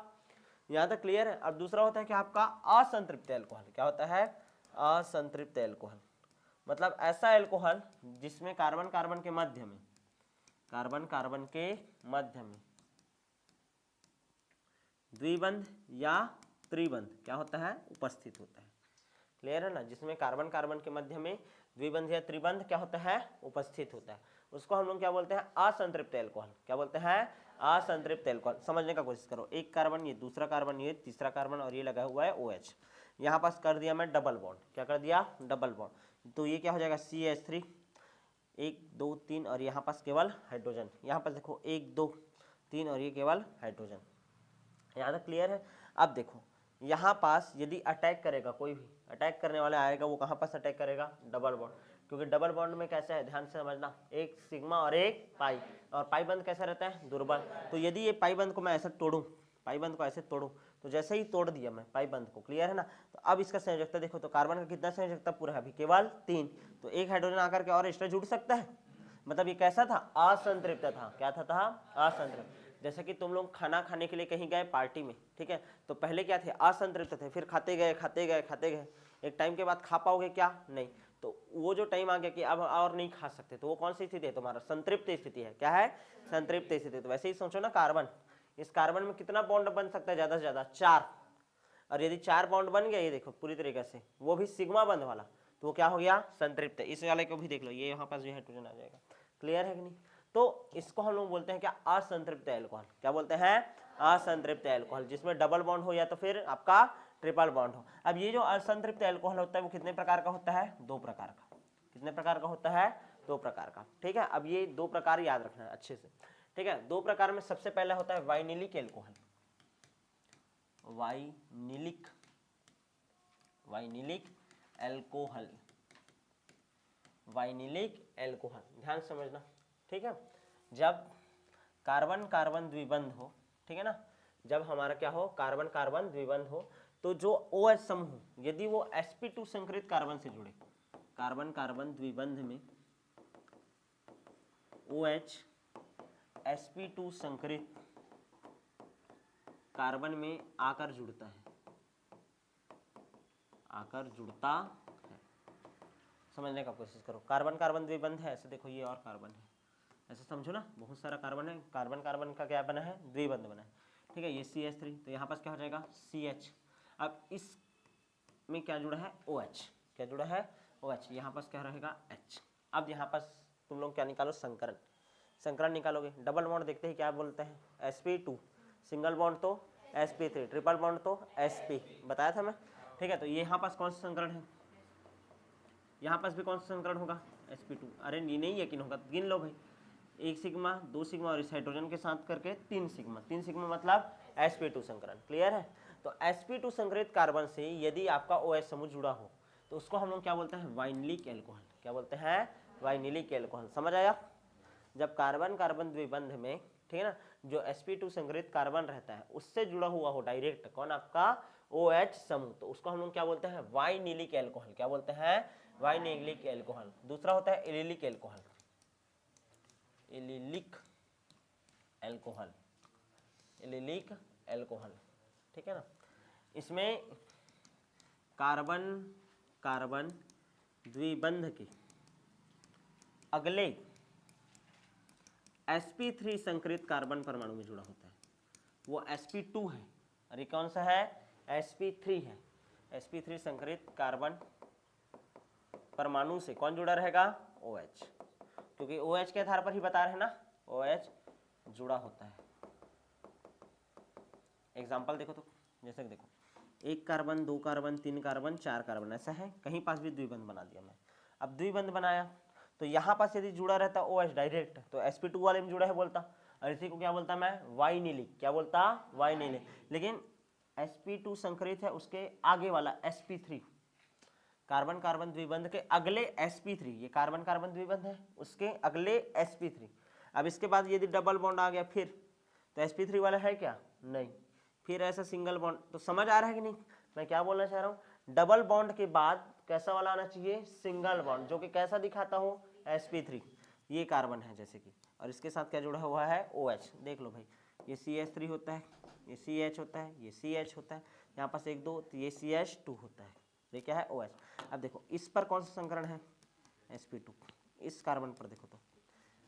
यहां तक क्लियर है? अब दूसरा होता है कि आपका असंतृप्त एल्कोहल। क्या होता है? असंतृप्त एल्कोहल, मतलब ऐसा एल्कोहल जिसमें कार्बन कार्बन के मध्य में, कार्बन कार्बन के मध्य में द्विबंध या त्रिबंध क्या होता है? उपस्थित होता है। क्लियर है ना? जिसमें कार्बन कार्बन के मध्य में द्विबंध या त्रिबंध क्या होता है? उपस्थित होता है, उसको हम लोग क्या बोलते हैं? असंतृप्त एल्कोहल। क्या बोलते हैं? असंतृप्त एल्कोहल। समझने का कोशिश करो, एक कार्बन, ये दूसरा कार्बन, ये तीसरा कार्बन, और ये लगा हुआ है OH। यहाँ पास कर दिया मैं डबल बॉन्ड। क्या कर दिया? Double bond. तो ये क्या हो जाएगा? CH3, 1 2 3, और यहाँ पास केवल हाइड्रोजन। यहाँ पास देखो 1 2 3 और ये केवल हाइड्रोजन। यहाँ तक क्लियर है? अब देखो यहाँ पास यदि अटैक करेगा, कोई भी अटैक करने वाला आएगा, वो कहाँ पास अटैक करेगा, डबल बॉन्ड, क्योंकि डबल बॉन्ड में कैसा है, ध्यान से समझना, एक सिग्मा और एक पाई, और पाई बंध कैसा रहता है, दुर्बल। तो यदि ये पाई बंध को मैं ऐसे तोड़ूं, पाई बंध को ऐसे तोड़ूं, तो जैसे ही तोड़ दिया मैं पाई बंध को, क्लियर है ना। तो अब इसका संयोजकता देखो, तो कार्बन का कितना संयोजकता पूरा है, अभी केवल 3, तो एक हाइड्रोजन आकर के और एक्स्ट्रा जुड़ सकता है, मतलब ये कैसा था, असंतृप्त था। क्या था असंतृप्त। जैसे कि तुम लोग खाना खाने के लिए कहीं गए पार्टी में, ठीक है, तो पहले क्या थे, असंतृप्त थे, फिर खाते गए खाते गए खाते गए, एक टाइम के बाद खा पाओगे क्या, नहीं। तो वो जो टाइम आ गया कि अब और नहीं खा सकते, तो वो कौन सी स्थिति है, तुम्हारा संतृप्त स्थिति है। क्या है, संतृप्त स्थिति। तो वैसे ही सोचो ना, कार्बन, इस कार्बन में कितना बॉन्ड बन सकता है, ज्यादा से ज्यादा 4, और यदि 4 बॉन्ड बन गया, ये देखो पूरी तरीके से, वो भी सिग्मा बंध वाला, तो वो क्या हो गया, संतृप्त। इस वाले को भी देख लो, ये यहाँ पास भी हाइड्रोजन आ जाएगा, क्लियर है कि नहीं। तो इसको हम लोग बोलते हैं क्या, असंतृप्त एल्कोहल। क्या बोलते हैं, असंतृप्त एल्कोहल, जिसमें डबल बॉन्ड हो या तो फिर आपका ट्रिपल बॉन्ड हो। अब ये जो असंतृप्त एल्कोहल होता है वो कितने प्रकार का होता है, 2 प्रकार का। कितने प्रकार का होता है, 2 प्रकार का, ठीक है। अब ये 2 प्रकार याद रखना है अच्छे से, ठीक है। 2 प्रकार में सबसे पहला होता है vinylic alcohol, vinylic alcohol, vinylic alcohol, ध्यान समझना, ठीक है। जब कार्बन कार्बन द्विबंध हो, ठीक है ना, जब हमारा क्या हो, कार्बन कार्बन द्विबंध हो, तो जो OH समूह यदि वो sp2 संकरित कार्बन से जुड़े, कार्बन कार्बन द्विबंध में OH sp2 संकरित कार्बन में आकर जुड़ता है, आकर जुड़ता है, समझने का कोशिश करो। कार्बन कार्बन द्विबंध है, ऐसे देखो ये और कार्बन है, ऐसे समझो ना, बहुत सारा कार्बन है, कार्बन कार्बन का क्या बना है, द्विबंध बना है, ठीक है। ये CH3, तो यहाँ पास क्या हो जाएगा, CH। अब इस में क्या जुड़ा है, OH, क्या जुड़ा है, OH, यहाँ पास क्या रहेगा, H। अब यहाँ पास तुम लोग क्या निकालो, संकरण, संकरण निकालोगे, डबल बॉन्ड देखते ही क्या बोलते हैं, sp2, सिंगल बॉन्ड तो sp3, ट्रिपल बॉन्ड तो sp, बताया था मैं, ठीक है। तो यहाँ पास कौन सा संकरण है, यहाँ पास भी कौन सा संकरण होगा, sp2। अरे नहीं यकीन होगा, गिन लो भाई, 1 सिग्मा 2 सिग्मा और इस हाइड्रोजन के साथ करके 3 सिग्मा, 3 सिग्मा मतलब sp2 संकरण, क्लियर है। तो sp2 संकरित कार्बन से यदि आपका OH समूह जुड़ा हो, तो उसको हम लोग क्या बोलते हैं, वाइनिलिक एल्कोहल। क्या बोलते हैं, वाइनिलिक एल्कोहल, समझ आया। जब कार्बन कार्बन द्विबंध में, ठीक है ना, जो sp2 संकरित कार्बन रहता है उससे जुड़ा हुआ हो डायरेक्ट, कौन, आपका OH समूह, तो उसको हम लोग क्या बोलते हैं, वाइनिलिक एल्कोहल। क्या बोलते हैं, वाइनिलिक एल्कोहल। दूसरा होता है allylic alcohol, allylic alcohol, allylic alcohol, ठीक है ना। इसमें कार्बन कार्बन द्विबंध के अगले sp3 संकरित कार्बन परमाणु में जुड़ा होता है, वो sp2 है, अरे कौन सा है, sp3 है। sp3 संकरित कार्बन परमाणु से कौन जुड़ा रहेगा, OH, क्योंकि OH के आधार पर ही बता रहे हैं ना, OH जुड़ा होता है। एग्जाम्पल देखो, तो जैसे कि देखो, 1 कार्बन 2 कार्बन 3 कार्बन 4 कार्बन, ऐसा है, कहीं पास भी द्विबंध बना दिया मैं। अब द्विबंध बनाया तो यहाँ पास यदि जुड़ा रहता OH डायरेक्ट, तो sp2 वाले में जुड़ा है बोलता, और इसी को क्या बोलता मैं, वाइनिलिक। क्या बोलता, वाइनिलिक। लेकिन sp2 संकरित है, उसके आगे वाला sp3, कार्बन कार्बन द्विबंध के अगले sp3, ये कार्बन कार्बन द्विबंध है, उसके अगले sp3। अब इसके बाद यदि डबल बॉन्ड आ गया फिर, तो sp3 वाला है क्या, नहीं, फिर ऐसा सिंगल बॉन्ड। तो समझ आ रहा है कि नहीं मैं क्या बोलना चाह रहा हूँ, डबल बॉन्ड के बाद कैसा वाला आना चाहिए, सिंगल बॉन्ड, जो कि कैसा दिखाता हो, sp3, ये कार्बन है जैसे कि, और इसके साथ क्या जुड़ा हुआ है, OH। देख लो भाई, ये CH3 होता है, ये CH होता है, ये CH होता है, यहाँ पास 1 2, तो ये CH2 होता है, ये क्या है, OH। अब देखो इस पर कौन सा संकरण है, sp2, इस कार्बन पर देखो तो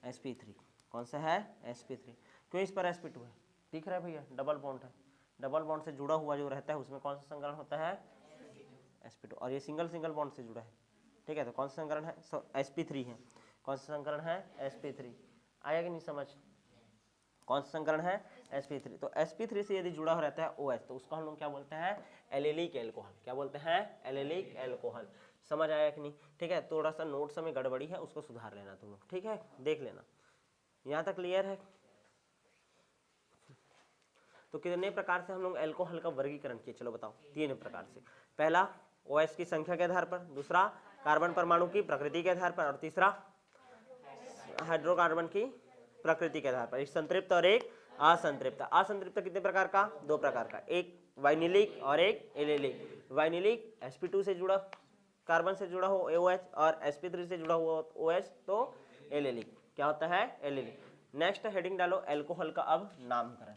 sp3, कौन सा है, sp3, क्यों इस पर sp2 है, दिख रहा है भैया, डबल बॉन्ड है, डबल बॉन्ड से जुड़ा हुआ जो रहता है उसमें कौन सा संकरण होता है, sp2, और ये सिंगल सिंगल बॉन्ड से जुड़ा है, ठीक है। तो कौन सा संकरण है, sp3 है, कौन सा संकरण है, sp3, आया कि नहीं समझ, कौन सा संकरण है, sp3। तो sp3 से यदि जुड़ा हो रहता है OH, तो उसको हम लोग क्या बोलते हैं, एलिलिक एल्कोहल। क्या बोलते हैं, एलिलिक एल्कोहल। समझ आया कि नहीं, ठीक है। थोड़ा सा नोट्स में गड़बड़ी है, उसको सुधार लेना तुम लोग, ठीक है, देख लेना, यहाँ तक क्लियर है। तो कितने प्रकार से हम लोग एल्कोहल का वर्गीकरण किए, चलो बताओ। 3 प्रकार से। पहला OH की संख्या के आधार पर, दूसरा कार्बन परमाणु की प्रकृति के आधार पर, और तीसरा हाइड्रोकार्बन की प्रकृति के आधार पर। एक संतृप्त और एक असंतृप्त। असंतृप्त कितने प्रकार का? 2 प्रकार का, एक वाइनिलिक और एक एलिलिक। वाइनिलिक sp2 से जुड़ा, कार्बन से जुड़ा हो OH, और sp3 से जुड़ा हुआ OH तो एलिलिक। क्या होता है? एलिलिक। नेक्स्ट हेडिंग डालो एल्कोहल का अब नामकरण।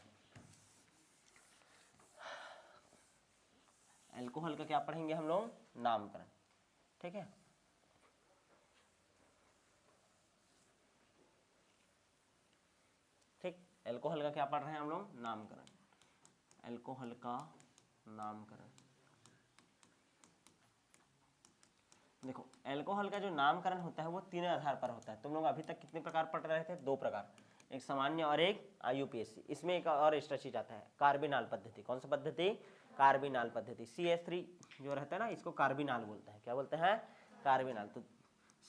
एल्कोहल का क्या पढ़ेंगे हम लोग? नामकरण। ठीक है, ठीक। एल्कोहल का क्या पढ़ रहे हैं हम लोग? नामकरण। एल्कोहल का नामकरण। देखो, एल्कोहल का जो नामकरण होता है वो 3 आधार पर होता है। तुम लोग अभी तक कितने प्रकार पढ़ रहे थे? 2 प्रकार, एक सामान्य और एक IUPAC। इसमें एक और एक्स्ट्रा चीज आता है, कार्बिनाल पद्धति। कौन सा पद्धति? कार्बिनाल पद्धति। CH3 जो रहता है ना, इसको कार्बिनाल बोलते हैं। क्या बोलते हैं? कार्बिनाल। तो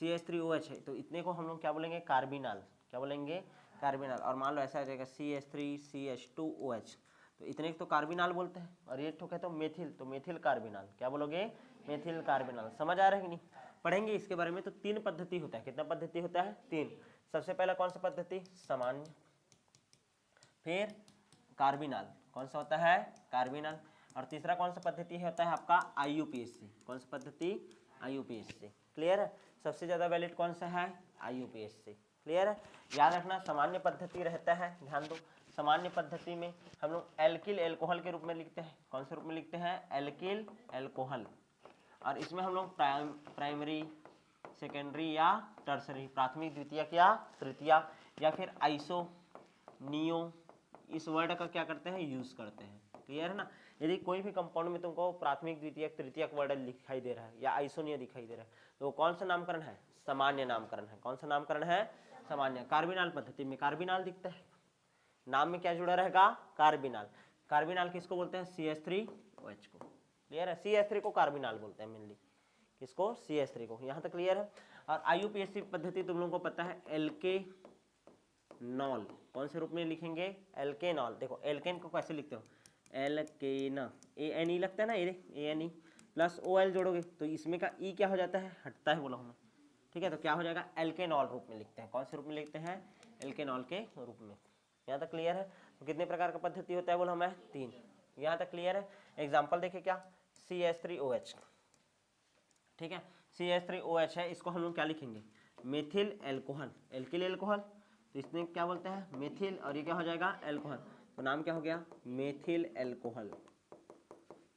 CH3OH है, तो इतने को हम लोग क्या बोलेंगे? कार्बिनाल। क्या बोलेंगे? कार्बिनाल। और मान लो ऐसा आ जाएगा CH3CH2OH, तो इतने तो कार्बिनाल बोलते हैं। और ये ठोक है तो मेथिल, तो मेथिल कार्बिनाल। क्या बोलोगे? Methyl carbinol. समझ आ रहा है कि नहीं? पढ़ेंगे इसके बारे में। तो 3 पद्धति होता है। कितना पद्धति होता है? 3। सबसे पहला कौन सा पद्धति? सामान्य, फिर कार्बिनाल। कौन सा होता है? कार्बिनाल। और तीसरा कौन सा पद्धति होता है आपका? IUPAC। कौन सा पद्धति? IUPAC। क्लियर है? सबसे ज्यादा वैलिड कौन सा है? IUPAC। क्लियर है? याद रखना, सामान्य पद्धति रहता है, ध्यान दो। सामान्य पद्धति में हम लोग एल्किल एल्कोहल के रूप में लिखते हैं। कौन से रूप में लिखते हैं? Alkyl alcohol. और इसमें हम लोग प्राइमरी, सेकेंडरी या टर्सरी, प्राथमिक, द्वितीयक या तृतीयक, या फिर आइसो, नियो, इस वर्ड का क्या करते हैं? यूज करते हैं। क्लियर है ना? यदि कोई भी कंपाउंड में तुमको प्राथमिक, द्वितीयक, तृतीयक वर्ड दिखाई दे रहा है या आइसोनियो दिखाई दे रहा है, तो कौन सा नामकरण है? सामान्य नामकरण है। कौन सा नामकरण है? सामान्य। कार्बिनाल पद्धति में कार्बिनाल दिखता है, नाम में क्या जुड़ा रहेगा? कार्बिनाल। कार्बिनाल किसको बोलते हैं? CH3OH को। क्लियर है? CH3 को कार्बिनाल बोलते हैं मेनली। किसको? CH3 को। यहाँ तक क्लियर है? और IUPAC पद्धति तुम लोगों को पता है, एल्केनॉल। कौन से रूप में लिखेंगे? एल्केनॉल। देखो, एल्केन को कैसे लिखते हो? एल्केन, ANE लगता है ना, ANE प्लस OL जोड़ोगे तो इसमें का E क्या हो जाता है? हटता है, बोला हूँ। ठीक है, तो क्या हो जाएगा? एल्केनॉल रूप में लिखते हैं। कौन से रूप में लिखते हैं? एल्केनॉल के रूप में। यहाँ तक क्लियर है? तो कितने प्रकार का पद्धति होता है बोला हमें? 3। यहाँ तक क्लियर है? एग्जाम्पल देखे क्या? CH3OH। ठीक है, CH3OH है, इसको हम लोग क्या लिखेंगे? Methyl alcohol. एल्किल एल्कोहल, तो इसमें क्या बोलते हैं? मेथिल, और ये क्या हो जाएगा? एल्कोहल। तो नाम क्या हो गया? Methyl alcohol.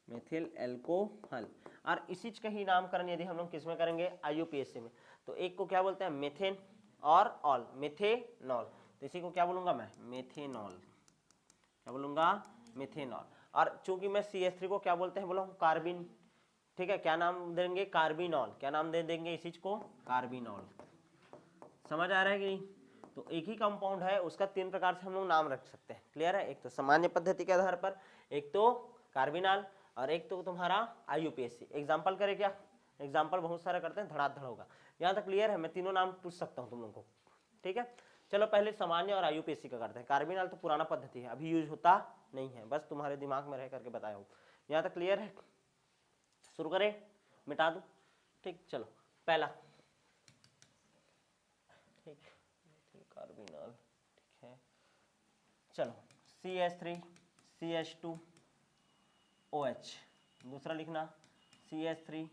Methyl alcohol. और इसी का ही नामकरण यदि हम लोग किस में करेंगे? IUPAC में। तो एक को क्या बोलते हैं? मेथेन और ऑल, मेथेनॉल। तो इसी को क्या बोलूंगा मैं? मेथेनॉल। क्या बोलूंगा? मेथेनॉल। और चूंकि मैं CH3 को क्या बोलते हैं बोला हूँ? कार्बिन। ठीक है, क्या नाम देंगे? कार्बिनॉल। क्या नाम दे देंगे इस चीज को? कार्बिनॉल। समझ आ रहा है कि नहीं? तो एक ही कंपाउंड है, उसका 3 प्रकार से हम लोग नाम रख सकते हैं। क्लियर है? एक तो सामान्य पद्धति के आधार पर, एक तो कार्बिनॉल, और एक तो तुम्हारा IUPAC। एग्जाम्पल करे क्या? एग्जाम्पल बहुत सारा करते हैं, धड़ाधड़ होगा। यहाँ तक क्लियर है? मैं तीनों नाम पूछ सकता हूँ तुम लोगों को। ठीक है, चलो पहले सामान्य और IUPAC का करते हैं। कार्बिनॉल तो पुराना पद्धति है, अभी यूज होता नहीं है, बस तुम्हारे दिमाग में रह करके बताया हूँ। यहाँ तक क्लियर है? शुरू करें? मिटा दूं? ठीक, चलो पहला। ठीक, कार्बिनॉल। ठीक है, चलो CH3CH2OH। दूसरा लिखना CH3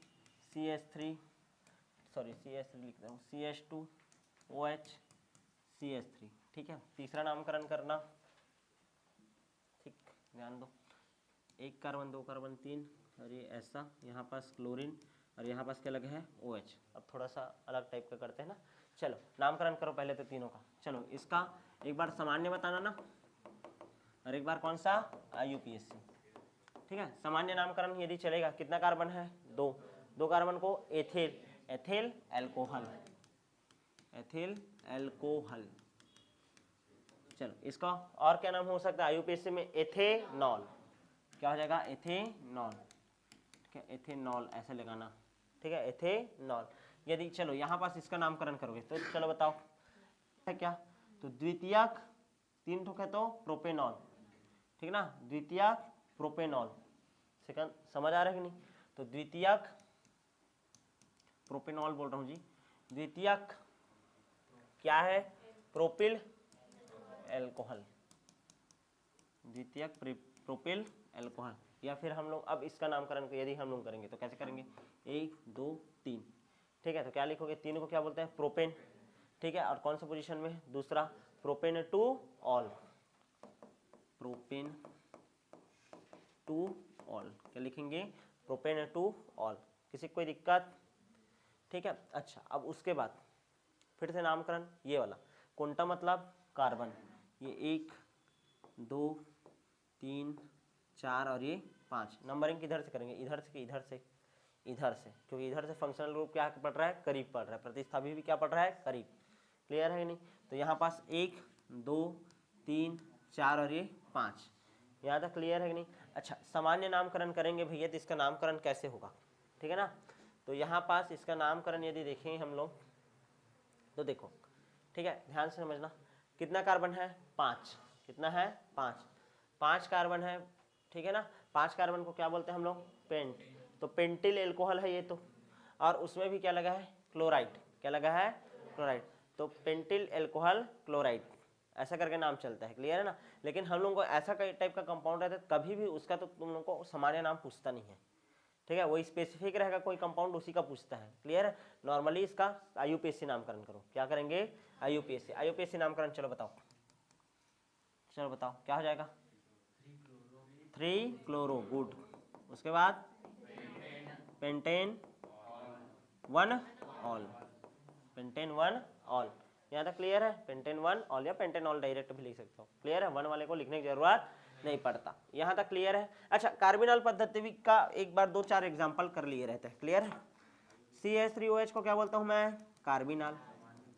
लिखता हूँ CH2OH CH3। ठीक है, तीसरा नामकरण करना। ठीक, ध्यान दो, 1 कार्बन 2 कार्बन 3, और ये ऐसा, यहाँ पास क्लोरीन, और यहाँ पास क्या लगा है? OH। अब थोड़ा सा अलग टाइप का करते हैं ना। चलो नामकरण करो पहले तो तीनों का। चलो इसका एक बार सामान्य बताना ना, और एक बार कौन सा? IUPAC। ठीक है, सामान्य नामकरण यदि चलेगा, कितना कार्बन है? 2 कार्बन को ethyl, ethyl alcohol, ethyl alcohol. चलो इसका और क्या नाम हो सकता है IUPAC में? एथेनॉल। क्या हो जाएगा? एथेनॉल। ठीक है, एथेनॉल ऐसे लगाना। ठीक है, एथेनॉल। यदि चलो यहाँ पास इसका नामकरण करोगे तो चलो बताओ है क्या? तो द्वितीयक 3 ठोक है तो प्रोपेनॉल। ठीक ना, द्वितीयक प्रोपेनॉल, सेकंड, समझ आ रहा है कि नहीं? तो द्वितीयक प्रोपेनॉल बोल रहा हूँ जी, द्वितीयक क्या है? प्रोपिल एल्कोहल, द्वितीयक प्रोपिल एल्कोहल। या फिर हम लोग अब इसका नामकरण यदि हम लोग करेंगे तो कैसे करेंगे? 1 2 3, ठीक है, तो क्या लिखोगे? तीन को क्या बोलते हैं? प्रोपेन, ठीक है, और कौन सा पोजीशन में? दूसरा, propane two all, propane two all, क्या लिखेंगे? Propane two all. किसी को कोई दिक्कत? ठीक है, अच्छा, अब उसके बाद फिर से नामकरण ये वाला, कोंटा मतलब कार्बन, ये 1 2 3 4 और ये 5। नंबरिंग किधर से करेंगे? इधर से कि इधर से? इधर से, क्योंकि इधर से फंक्शनल ग्रुप क्या पढ़ रहा है? करीब पढ़ रहा है, प्रतिस्थापी भी क्या पढ़ रहा है? करीब। क्लियर है कि नहीं? तो यहाँ पास 1 2 3 4 और ये 5, यहाँ तक क्लियर है कि नहीं? अच्छा, सामान्य नामकरण करेंगे भैया, तो इसका नामकरण कैसे होगा? ठीक है ना, तो यहाँ पास इसका नामकरण यदि देखें हम लोग तो देखो, ठीक है, ध्यान से समझना, कितना कार्बन है? 5, कितना है? 5 कार्बन है, ठीक है ना। 5 कार्बन को क्या बोलते हैं हम लोग? पेंट, तो पेंटिल एल्कोहल है ये तो, और उसमें भी क्या लगा है? क्लोराइड, क्या लगा है? क्लोराइड, तो पेंटिल एल्कोहल क्लोराइड, ऐसा करके नाम चलता है। क्लियर है ना? लेकिन हम लोग को ऐसा कई टाइप का कंपाउंड रहता है, कभी भी उसका तो तुम लोग को सामान्य नाम पूछता नहीं है, ठीक है, वही स्पेसिफिक रहेगा कोई कंपाउंड, उसी का पूछता है। क्लियर है? नॉर्मली इसका आईयूपीएसी नामकरण करो, क्या करेंगे? आईयूपीएसी, आईयूपीएसी नामकरण, चलो बताओ, चलो बताओ क्या हो जाएगा? 3 क्लोरो, गुड। उसके बाद पेंटेन 1 ऑल, पेंटेन 1 ऑल, यहाँ तक क्लियर है? पेंटेन 1 ऑल या पेंटेन ऑल डायरेक्ट भी लिख सकते हो। क्लियर है? 1 वाले को लिखने की जरूरत नहीं पड़ता, यहाँ तक क्लियर है? अच्छा, कार्बिनॉल पद्धति का एक बार 2-4 एग्जाम्पल कर लिए रहते हैं। क्लियर है? CH3OH को क्या बोलता हूँ मैं? कार्बिनॉल,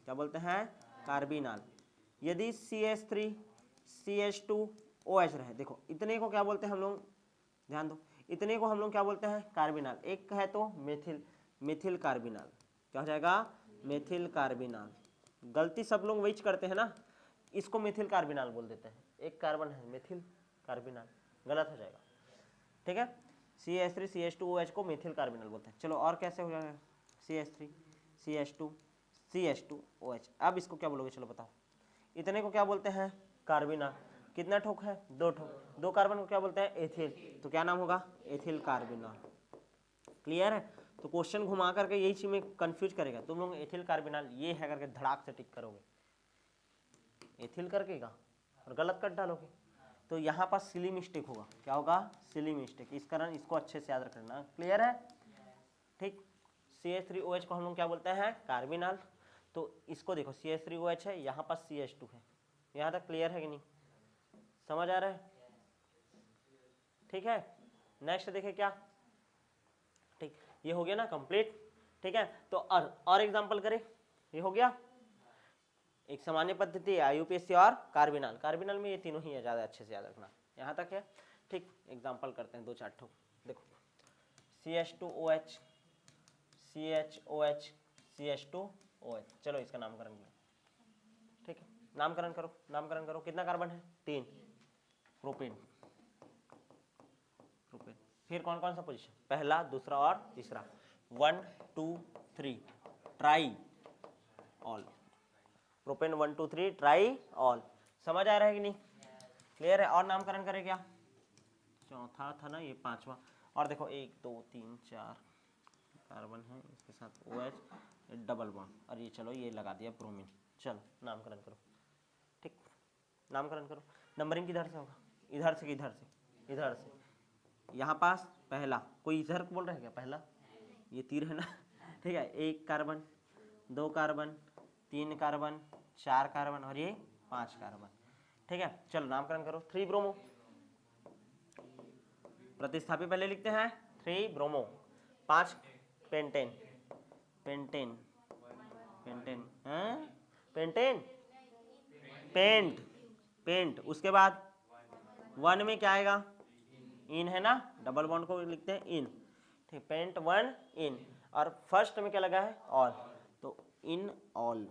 क्या बोलते हैं? कार्बिनॉल। यदि CH3 CH2OH रहे, देखो इतने को क्या बोलते हैं हम लोग? ध्यान दो, इतने को हम लोग क्या बोलते हैं? कार्बिनॉल। एक है तो मेथिल, मेथिल कार्बिनॉल, क्या हो जाएगा? Methyl carbinol. गलती सब लोग वही करते हैं ना, इसको मेथिल कार्बिनॉल बोल देते हैं, एक कार्बन है मेथिल कार्बिनॉल, गलत हो जाएगा। ठीक है, CH3 CH2OH को मेथिल कार्बिनॉल बोलते हैं। चलो और कैसे हो जाएगा? CH3 CH2 CH2OH, अब इसको क्या बोलोगे? चलो बताओ, इतने को क्या बोलते हैं? कार्बिनॉल। कितना ठोक है? 2 ठोक, 2 कार्बन को क्या बोलते हैं? एथिल, तो क्या नाम होगा? Ethyl carbinol. क्लियर है? तो क्वेश्चन घुमा करके यही चीज में कंफ्यूज करेगा, तुम लोग एथिल कार्बिनॉल ये है करके धड़ाक से टिक करोगे, एथिल करके का और गलत कर डालोगे, तो यहाँ पर सिली मिस्टेक होगा। क्या होगा? Silly mistake. इस कारण इसको अच्छे से याद रखना। क्लियर है? ठीक, CH3OH को हम लोग क्या बोलते हैं? कार्बिनॉल। तो इसको देखो, CH3OH है, यहाँ पर CH2 है, यहाँ तक क्लियर है कि नहीं? समझ आ रहा है? ठीक है, नेक्स्ट देखे क्या? ठीक, ये हो गया ना कंप्लीट। ठीक है, तो और एग्जांपल करें, ये हो गया एक सामान्य पद्धति है आईयूपीएसी और कार्बिनॉल। कार्बिनॉल में ये तीनों ही है, ज़्यादा अच्छे से याद रखना, यहाँ तक है। ठीक, एग्जांपल करते हैं 2-4 ठोक। देखो, CH2OH CHOH CH2OH, चलो इसका नामकरण करो। ठीक है, नामकरण करो, नामकरण करो। कितना कार्बन है? 3, प्रोपेन, प्रोपेन। फिर कौन कौन सा पोजीशन? पहला, दूसरा और तीसरा, 1 2 3 try all, propane 1 2 3 try all. समझ आ रहा है कि नहीं? क्लियर है? और नामकरण करें क्या? चौथा था ना ये, 5वां। और देखो 1 2 3 4 कार्बन है, इसके साथ OH डबल बॉन्ड, और ये चलो ये लगा दिया ब्रोमीन। चलो नामकरण करो। ठीक, नामकरण करो। नंबरिंग किधर से होगा? इधर से कि इधर से? इधर से। यहाँ पास पहला, कोई इधर बोल रहा है क्या? पहला ये तीर है ना ठीक है, 1 कार्बन 2 कार्बन 3 कार्बन 4 कार्बन और ये 5 कार्बन। ठीक है, चलो नामकरण करो। 3 ब्रोमो, प्रतिस्थापी पहले लिखते हैं, 3 bromo, 5 pentane, pentane pentane pentane pent, pent. उसके बाद 1 में क्या आएगा? इन है ना, डबल बॉन्ड को लिखते हैं इन। ठीक, पेंट 1 इन, और फर्स्ट में क्या लगा है? ऑल, तो इन ऑल।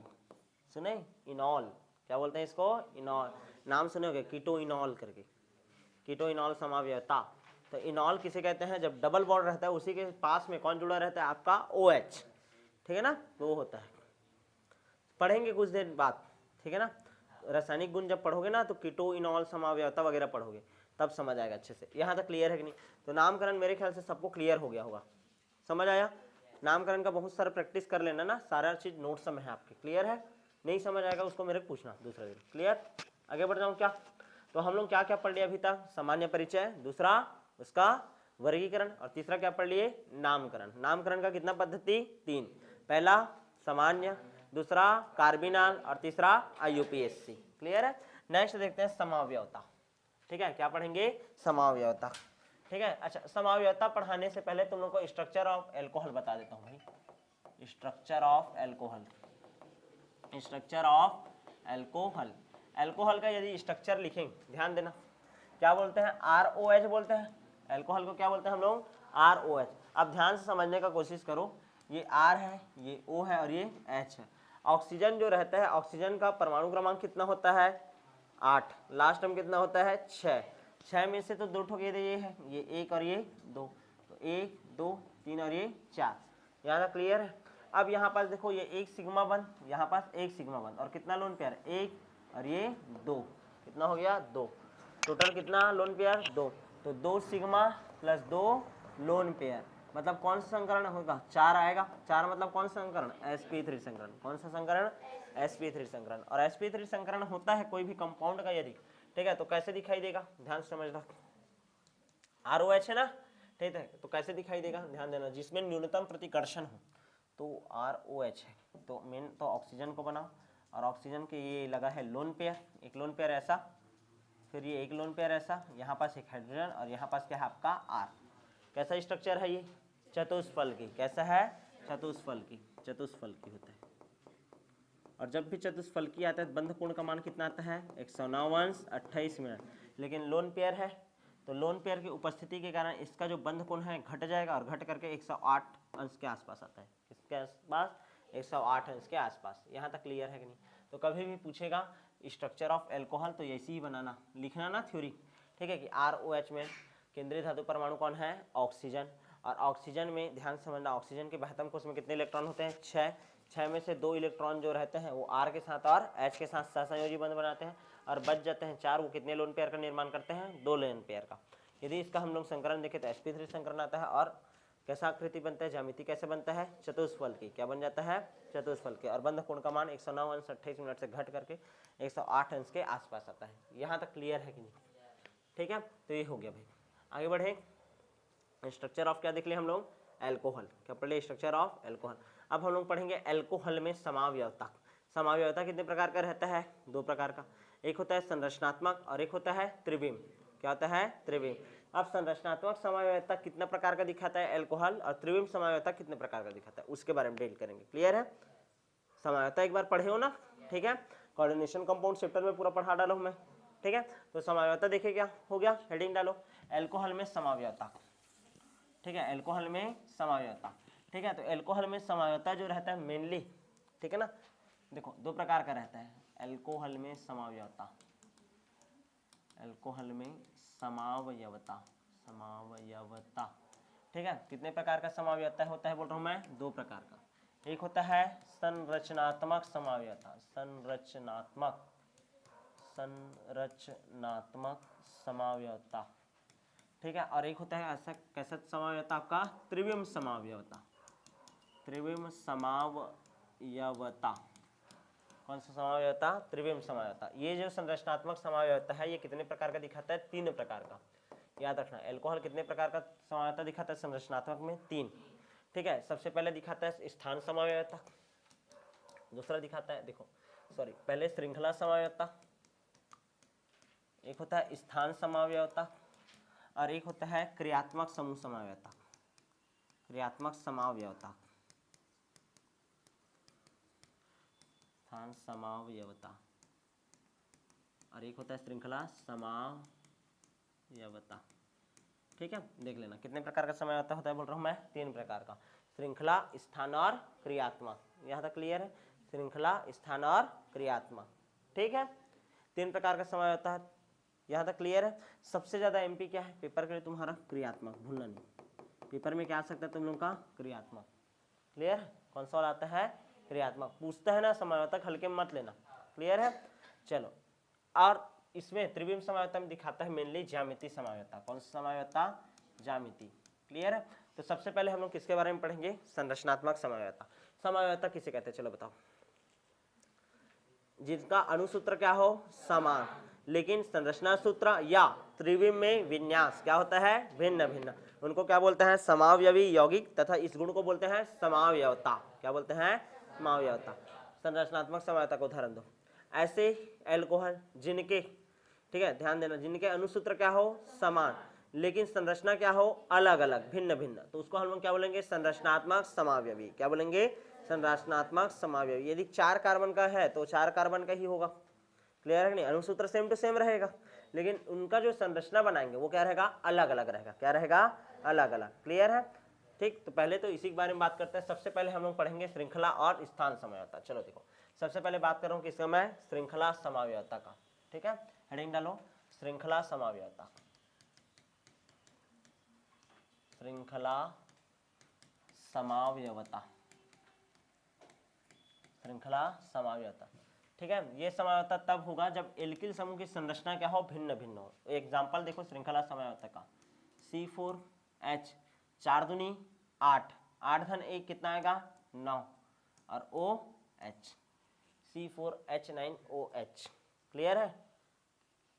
सुने? इनॉल, क्या बोलते हैं इसको? इनॉल। नाम सुने होगे कीटो इनॉल करके, कीटो इनॉल समावयवता। तो इनॉल किसे कहते हैं, जब डबल बॉन्ड रहता है उसी के पास में कौन जुड़ा रहता है, आपका OH, ठीक है ना, वो होता है। पढ़ेंगे कुछ देर बाद, ठीक है ना, रासायनिक गुण जब पढ़ोगे ना तो कीटो इनॉल समावयवता वगैरह पढ़ोगे तब समझ आएगा अच्छे से। यहाँ तक क्लियर है कि नहीं? तो नामकरण मेरे ख्याल से सबको क्लियर हो गया होगा, समझ आया? नामकरण का बहुत सारा प्रैक्टिस कर लेना ना, सारा चीज नोट्स में है आपके, क्लियर है? नहीं समझ आएगा उसको मेरे को पूछना दूसरा दिन, क्लियर? आगे बढ़ जाऊँ क्या? तो हम लोग क्या क्या पढ़ लिए अभी तक, सामान्य परिचय, दूसरा उसका वर्गीकरण, और तीसरा क्या पढ़ लिए, नामकरण। नामकरण का कितना पद्धति, 3, पहला सामान्य, दूसरा कार्बिनाल और तीसरा IUPAC, क्लियर है? नेक्स्ट देखते हैं समावयवता, ठीक है, क्या पढ़ेंगे, समावयवता, ठीक है। अच्छा, समावयवता पढ़ाने से पहले तुम लोग को स्ट्रक्चर ऑफ एल्कोहल बता देता हूँ भाई। Structure of alcohol, structure of alcohol, alcohol का यदि स्ट्रक्चर लिखेंगे, ध्यान देना, क्या बोलते हैं, ROH बोलते हैं। एल्कोहल को क्या बोलते हैं हम लोग, ROH। अब ध्यान से समझने का कोशिश करो, ये R है, ये O है और ये H है। ऑक्सीजन जो रहता है, ऑक्सीजन का परमाणु क्रमांक कितना होता है, 8, लास्ट में कितना होता है, 6। 6 में से तो 2 ठो ये है, ये 1 और ये 2, तो 1 2 3 और ये 4, यहाँ तक क्लियर है? अब यहाँ पास देखो, ये 1 सिग्मा बंद, यहाँ पास 1 सिग्मा बंद, और कितना लोन पेयर, 1 और ये 2, कितना हो गया, 2, टोटल कितना लोन पेयर, 2। तो 2 सिग्मा प्लस 2 लोन पेयर, मतलब कौन सा संकरण होगा, 4 आएगा। 4 मतलब कौन सा संकरण, sp3 संकरण। कौन सा संकरण, sp3 संकरण। और sp3 संकरण होता है कोई भी कंपाउंड का यदि, ठीक है, तो कैसे दिखाई देगा, ध्यान से समझना। ROH है ना, ठीक है, तो कैसे दिखाई देगा, ध्यान देना, जिसमें न्यूनतम प्रतिकर्षण हो तो ROH है। तो मेन तो ऑक्सीजन को बनाओ, और ऑक्सीजन के ये लगा है लोन पेयर, एक लोन पेयर ऐसा, फिर ये एक लोन पेयर ऐसा, यहाँ पास एक हाइड्रोजन, और यहाँ पास क्या है आपका R। कैसा स्ट्रक्चर है ये, चतुष्फलकी। कैसा है, चतुष्फलकी, चतुष्फलकी होता है। और जब भी चतुष्फलकी आता है बंध कोण का मान कितना आता है, 109 मिनट। लेकिन लोन पेयर है तो लोन पेयर की उपस्थिति के कारण इसका जो बंध कोण है घट जाएगा, और घट करके 108 अंश के आसपास आता है। किसके आसपास, 108 अंश के आसपास। यहाँ तक क्लियर है कि नहीं? तो कभी भी पूछेगा स्ट्रक्चर ऑफ एल्कोहल तो ऐसे ही बनाना, लिखना ना थ्योरी, ठीक है, कि ROH में केंद्रीय धातु परमाणु कौन है, ऑक्सीजन। और ऑक्सीजन में ध्यान समझना, ऑक्सीजन के बहत्तम कोश में कितने इलेक्ट्रॉन होते हैं, 6। 6 में से 2 इलेक्ट्रॉन जो रहते हैं वो R के साथ और H के साथ सहसंयोजी बंध बनाते हैं, और बच जाते हैं 4। वो कितने लोन पेयर का निर्माण करते हैं, 2 लोन पेयर का। यदि इसका हम लोग संकरण देखें तो sp3 संकरण आता है, और कैसा आकृति बनता है, ज्यामिति कैसे बनता है, चतुष्फलकी। क्या बन जाता है, चतुष्फलकी। और बंध कोण का मान 109 अंश 28 मिनट से घट करके 108 अंश के आसपास आता है। यहाँ तक क्लियर है कि नहीं? ठीक है, तो ये हो गया भाई। आगे बढ़े, स्ट्रक्चर ऑफ क्या देख लिया हम लोग, एल्कोहल। क्या पढ़ लिया, स्ट्रक्चर ऑफ एल्कोहल। अब हम लोग पढ़ेंगे एल्कोहल में समावयवता। समावयवता कितने प्रकार का रहता है, 2 प्रकार का, एक होता है संरचनात्मक और एक होता है त्रिविम। क्या होता है, त्रिविम। अब संरचनात्मक समावयवता कितना प्रकार का दिखाता है एल्कोहल, और त्रिविम समावयवता कितने प्रकार का दिखाता है, उसके बारे में डील करेंगे। क्लियर है? समावयवता एक बार पढ़े हो ना, ठीक है, कोऑर्डिनेशन कंपाउंड चैप्टर में पूरा पढ़ा डालो मैं, ठीक है। तो समावयवता देखिए क्या हो गया, हेडिंग डालो, एल्कोहल में समावयवता, ठीक है, एल्कोहल में समावयवता, ठीक है। तो एल्कोहल में समावयवता जो रहता है मेनली, ठीक है ना, देखो 2 प्रकार का रहता है एल्कोहल में समावयवता। एल्कोहल में समावयवता, समावयवता, ठीक है, कितने प्रकार का समावयवता होता है बोल रहा हूं मैं, 2 प्रकार का। एक होता है संरचनात्मक समावयवता, संरचनात्मक, संरचनात्मक समावयवता, ठीक है। और एक होता है ऐसा कैसा समावयवता आपका, त्रिविम समावयवता, त्रिविम समावयवता। कौन सा समावयवता, त्रिविम समावयवता। ये जो संरचनात्मक समावयवता है ये कितने प्रकार का दिखाता है, 3 प्रकार का। याद रखना, एल्कोहल कितने प्रकार का समावयवता दिखाता है संरचनात्मक में, 3, ठीक है। सबसे पहले दिखाता है स्थान समावयवता, दूसरा दिखाता है, देखो सॉरी, पहले श्रृंखला समावयवता, एक होता है स्थान समावयवता, और एक होता है क्रियात्मक समूह समावयवता, क्रियात्मक समावयवता, स्थान समावयवता, और एक होता है श्रृंखला समावयवता, ठीक है। देख लेना कितने प्रकार का समावयवता होता है बोल रहा हूं मैं, 3 प्रकार का, श्रृंखला, स्थान और क्रियात्मक। यहाँ तक क्लियर है, श्रृंखला, स्थान और क्रियात्मक, ठीक है। 3 प्रकार का समावयवता है, यहाँ तक क्लियर है। सबसे ज्यादा एमपी क्या है पेपर के लिए तुम्हारा? क्रियात्मक, भूलना नहीं। पेपर में क्या आ सकता है तुम लोग का? क्रियात्मक। क्लियर है? कौन सा वाला आता है? क्रियात्मक। पूछता है ना समायोजक, हल्के में मत लेना। क्लियर है? चलो, और इसमें त्रिविम समायोजकता में दिखाता है मेनली ज्यामिति समायोजकता। कौन सा समायोजकता? ज्यामिति। क्लियर है? तो सबसे पहले हम लोग किसके बारे में पढ़ेंगे? संरचनात्मक समायोजकता। समायोजकता किसे कहते हैं चलो बताओ? जिनका अणुसूत्र क्या हो? समान, लेकिन संरचना सूत्र या त्रिविम में विन्यास क्या होता है? भिन्न भिन्न। उनको क्या बोलते हैं? समावयवी यौगिक, तथा इस गुण को बोलते हैं समावयवता। क्या बोलते हैं? समावयवता। संरचनात्मक समावयवता को उदाहरण दो। ऐसे एल्कोहल जिनके, ठीक है ध्यान देना, जिनके अणुसूत्र क्या हो? समान, लेकिन संरचना क्या हो? अलग अलग, भिन्न भिन्न, तो उसको हम लोग क्या बोलेंगे? संरचनात्मक समावयवी। क्या बोलेंगे? संरचनात्मक समावयवी। यदि 4 कार्बन का है तो 4 कार्बन का ही होगा। क्लियर है नहीं? अणुसूत्र सेम टू सेम रहेगा, लेकिन उनका जो संरचना बनाएंगे वो क्या रहेगा? अलग अलग रहेगा। क्या रहेगा? अलग अलग। क्लियर है? ठीक, तो पहले तो इसी के बारे में बात करते हैं। सबसे पहले हम लोग पढ़ेंगे श्रृंखला और स्थान समावयवता। चलो देखो, सबसे पहले बात कर रहा हूँ किसका मैं? श्रृंखला समावयवता का। ठीक है, हेडिंग डालो श्रृंखला समावयवता। श्रृंखला समावयवता, श्रृंखला समावयवता। ठीक है, ये समावयवता तब होगा जब एल्किल समूह की संरचना क्या हो? भिन्न भिन्न हो। एग्जाम्पल देखो श्रृंखला समावयवता का, C4H 4 दूनी 8, 8 धन 1 कितना आएगा? 9, और OH C4H9OH। क्लियर है?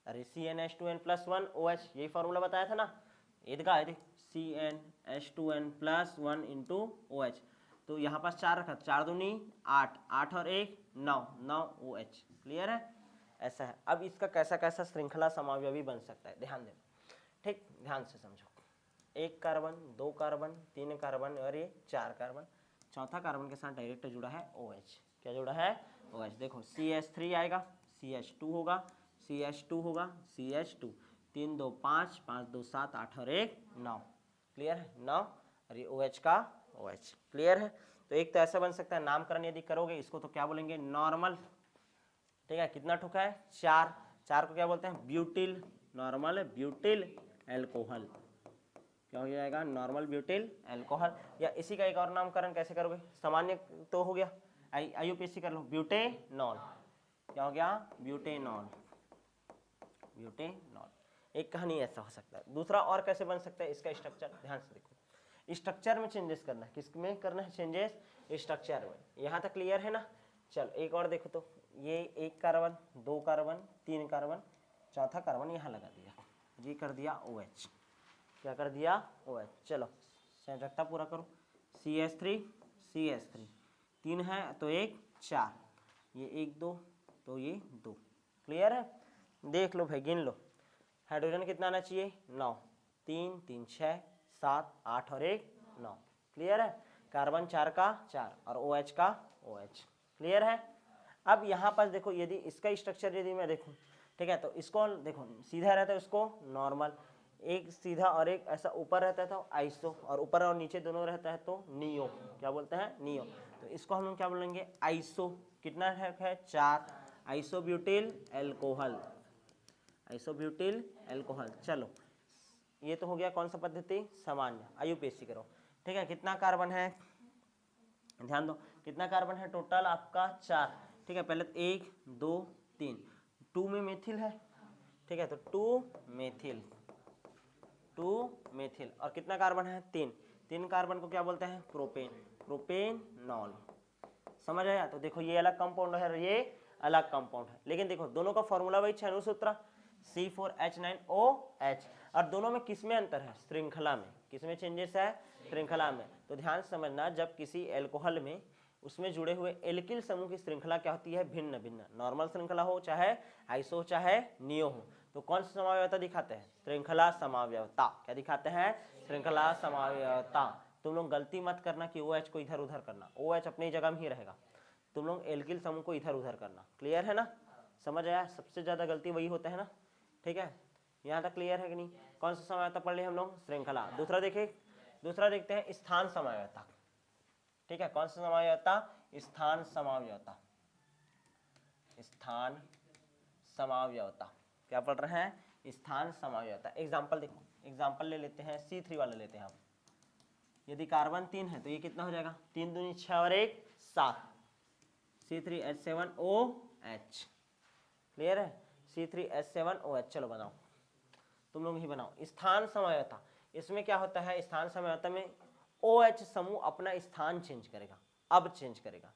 अरे CnH2n+1 OH, यही फॉर्मूला बताया था ना, ईदगा CnH2n+1 इंटू OH। तो यहाँ पास 4 रखा, 4 दूनी 8, 8 और 1 9, 9 OH। क्लियर है? ऐसा है। अब इसका कैसा कैसा श्रृंखला समावयवी बन सकता है, ध्यान देना। ठीक, ध्यान से समझो। 1 कार्बन, 2 कार्बन, 3 कार्बन और ये 4 कार्बन, चौथा कार्बन के साथ डायरेक्ट जुड़ा है OH। क्या जुड़ा है? OH। देखो CH3 आएगा, CH2 होगा, CH2 होगा, CH2, 3 2 5, 5 2 7, 8 और 1 9। क्लियर है? 9, और ये OH का OH। क्लियर है? तो एक तो ऐसा बन सकता है, नामकरण यदि करोगे इसको तो क्या बोलेंगे? नॉर्मल। ठीक है, कितना ठोका है? 4, 4 को क्या बोलते हैं? ब्यूटिल। Normal butyl alcohol. क्या हो जाएगा? Normal butyl alcohol. या इसी का एक और नामकरण कैसे करोगे? सामान्य तो हो गया, IUPAC कर लो, ब्यूटेनॉल। क्या हो गया? Butanol, butanol. एक कहानी ऐसा हो सकता है। दूसरा और कैसे बन सकता है? इसका स्ट्रक्चर ध्यान से देखो, स्ट्रक्चर में चेंजेस करना है। किसमें करना है चेंजेस? स्ट्रक्चर में। यहाँ तक क्लियर है ना? चलो एक और देखो, तो ये 1 कार्बन, 2 कार्बन, 3 कार्बन, चौथा कार्बन यहाँ लगा दिया, ये कर दिया OH। क्या कर दिया? OH। चलो संरचना पूरा करो, CH3 CH3, 3 है तो 1 4, ये 1 2 तो ये 2। क्लियर है? देख लो भाई, गिन लो, हाइड्रोजन कितना आना चाहिए? 9, 3 3 6 7 8 और 1 9। क्लियर है? कार्बन 4 का 4 और OH का OH। क्लियर है? अब यहाँ पर देखो, यदि इसका स्ट्रक्चर यदि मैं देखूँ, ठीक है, तो इसको देखो सीधा रहता है, उसको नॉर्मल, एक सीधा और एक ऐसा ऊपर रहता है तो आइसो, और ऊपर और नीचे दोनों रहता है तो नियो। क्या बोलते हैं? नियो। तो इसको हम लोग क्या बोलेंगे? आइसो। कितना है? 4, आइसोब्यूटिल एल्कोहल, आइसोब्यूटिल एल्कोहल। चलो ये तो हो गया कौन सा पद्धति? सामान्य। IUPAC करो। ठीक है, कितना कार्बन है? ध्यान दो, कितना कार्बन है टोटल आपका? 4। ठीक है, पहले 1 2 3, 2 में मेथिल है। ठीक है, तो 2 मेथिल, 2 मेथिल, और कितना कार्बन है? 3। 3 कार्बन को क्या बोलते हैं? Propane, propanol. समझ आया? तो देखो ये अलग कंपाउंड है, ये अलग कंपाउंड है, लेकिन देखो दोनों का फॉर्मूला वही है, अणुसूत्र C4H9OH। और दोनों में किसमें अंतर है? श्रृंखला में। किसमें चेंजेस है? श्रृंखला में। तो ध्यान समझना, जब किसी एल्कोहल में उसमें जुड़े हुए एल्किल समूह की श्रृंखला क्या होती है? भिन्न भिन्न। नॉर्मल श्रृंखला हो, चाहे आइसो, चाहे नियो हो, तो कौन सी समावयवता दिखाते हैं? श्रृंखला समावयवता। क्या दिखाते हैं? श्रृंखला समावयवता। तुम लोग गलती मत करना कि OH को इधर उधर करना, OH अपनी जगह में ही रहेगा, तुम लोग एल्किल समूह को इधर उधर करना। क्लियर है ना? समझ आया? सबसे ज्यादा गलती वही होता है ना। ठीक है, यहाँ तक क्लियर है कि नहीं? कौन सा समावयवता पढ़ ली हम लोग? श्रृंखला। दूसरा देखिए, दूसरा देखते हैं स्थान समावयवता। ठीक है, कौन सा समावयवता? स्थान समावयवता। स्थान समावयवता। क्या पढ़ रहे हैं? स्थान समावयवता। एग्जाम्पल देखो, एग्जाम्पल ले लेते हैं, C3 वाला लेते हैं हम। यदि कार्बन 3 है तो ये कितना हो जाएगा, 3 दूनी 6 और 1 7, C3H7OH। क्लियर है, C3H7OH। चलो बनाओ, तुम लोग ही बनाओ। स्थान समावयवता, इसमें क्या होता है, स्थान समावयवता में OH समूह अपना स्थान चेंज करेगा, अब चेंज करेगा।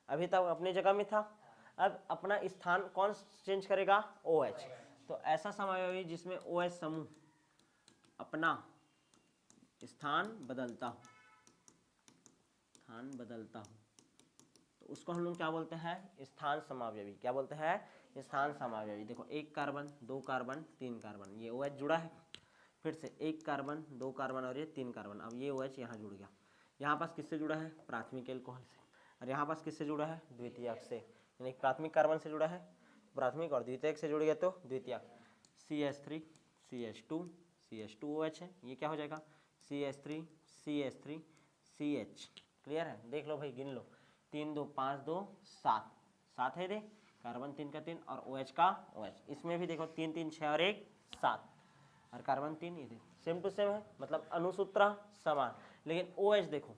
अभी तक अपनी जगह में था, अब अपना स्थान कौन चेंज करेगा, OH। तो ऐसा समावयवी जिसमें OH समूह अपना स्थान बदलता हो, स्थान बदलता हो, तो उसको हम लोग क्या बोलते हैं, स्थान समावयवी। क्या बोलते हैं, स्थान समावयवी। देखो 1 कार्बन 2 कार्बन 3 कार्बन, ये OH जुड़ा है, फिर से 1 कार्बन 2 कार्बन और ये 3 कार्बन। अब ये OH यहाँ जुड़ गया, यहाँ पास किससे जुड़ा है, प्राथमिक एल्कोहल से, और यहाँ पास किससे जुड़ा है, द्वितीयक से। यानी प्राथमिक कार्बन से जुड़ा है, प्राथमिक, और द्वितीयक से जुड़ गया तो द्वितीयक। CH3 CH2 CH2OH है, ये क्या हो जाएगा, CH3 CH3 CH। क्लियर है, देख लो भाई, गिन लो, 3 2 5 2 7, 7 है, दे कार्बन 3 का 3 और OH का OH। इसमें भी देखो 3 3 6 और 1 7, और कार्बन 3 ये सेम टू सेम है, मतलब अनुसूत्र समान। लेकिन OH देखो,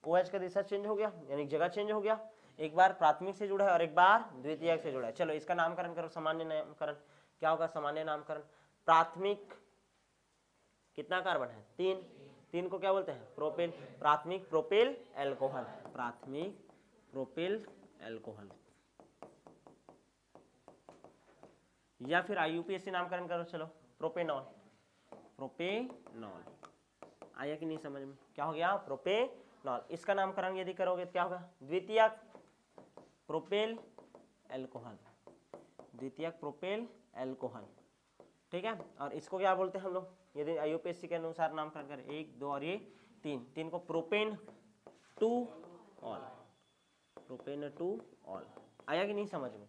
OH का दिशा चेंज हो गया, यानी जगह चेंज हो गया, एक बार प्राथमिक से जुड़ा है और एक बार द्वितीयक से जुड़ा है। चलो इसका नामकरण करो, सामान्य नामकरण। क्या होगा सामान्य नामकरण, प्राथमिक कितना कार्बन है, 3, 3 को क्या बोलते हैं, प्रोपेल, प्राथमिक प्रोपेल एल्कोहल, प्राथमिक प्रोपेल एल्कोहल। या फिर IUPAC नामकरण करो, चलो प्रोपेनॉल, प्रोपेनॉल। आया कि नहीं समझ में, क्या हो गया, प्रोपेनॉल। इसका नामकरण यदि करोगे तो क्या होगा, द्वितीयक प्रोपेल एल्कोहल, द्वितीयक प्रोपेल एल्कोहल। ठीक है, और इसको क्या बोलते हैं हम लोग, यदि IUPAC के अनुसार नामकरण करें, 1 2 और ये 3, 3 को propane two all, propane two all. आया कि नहीं समझ में,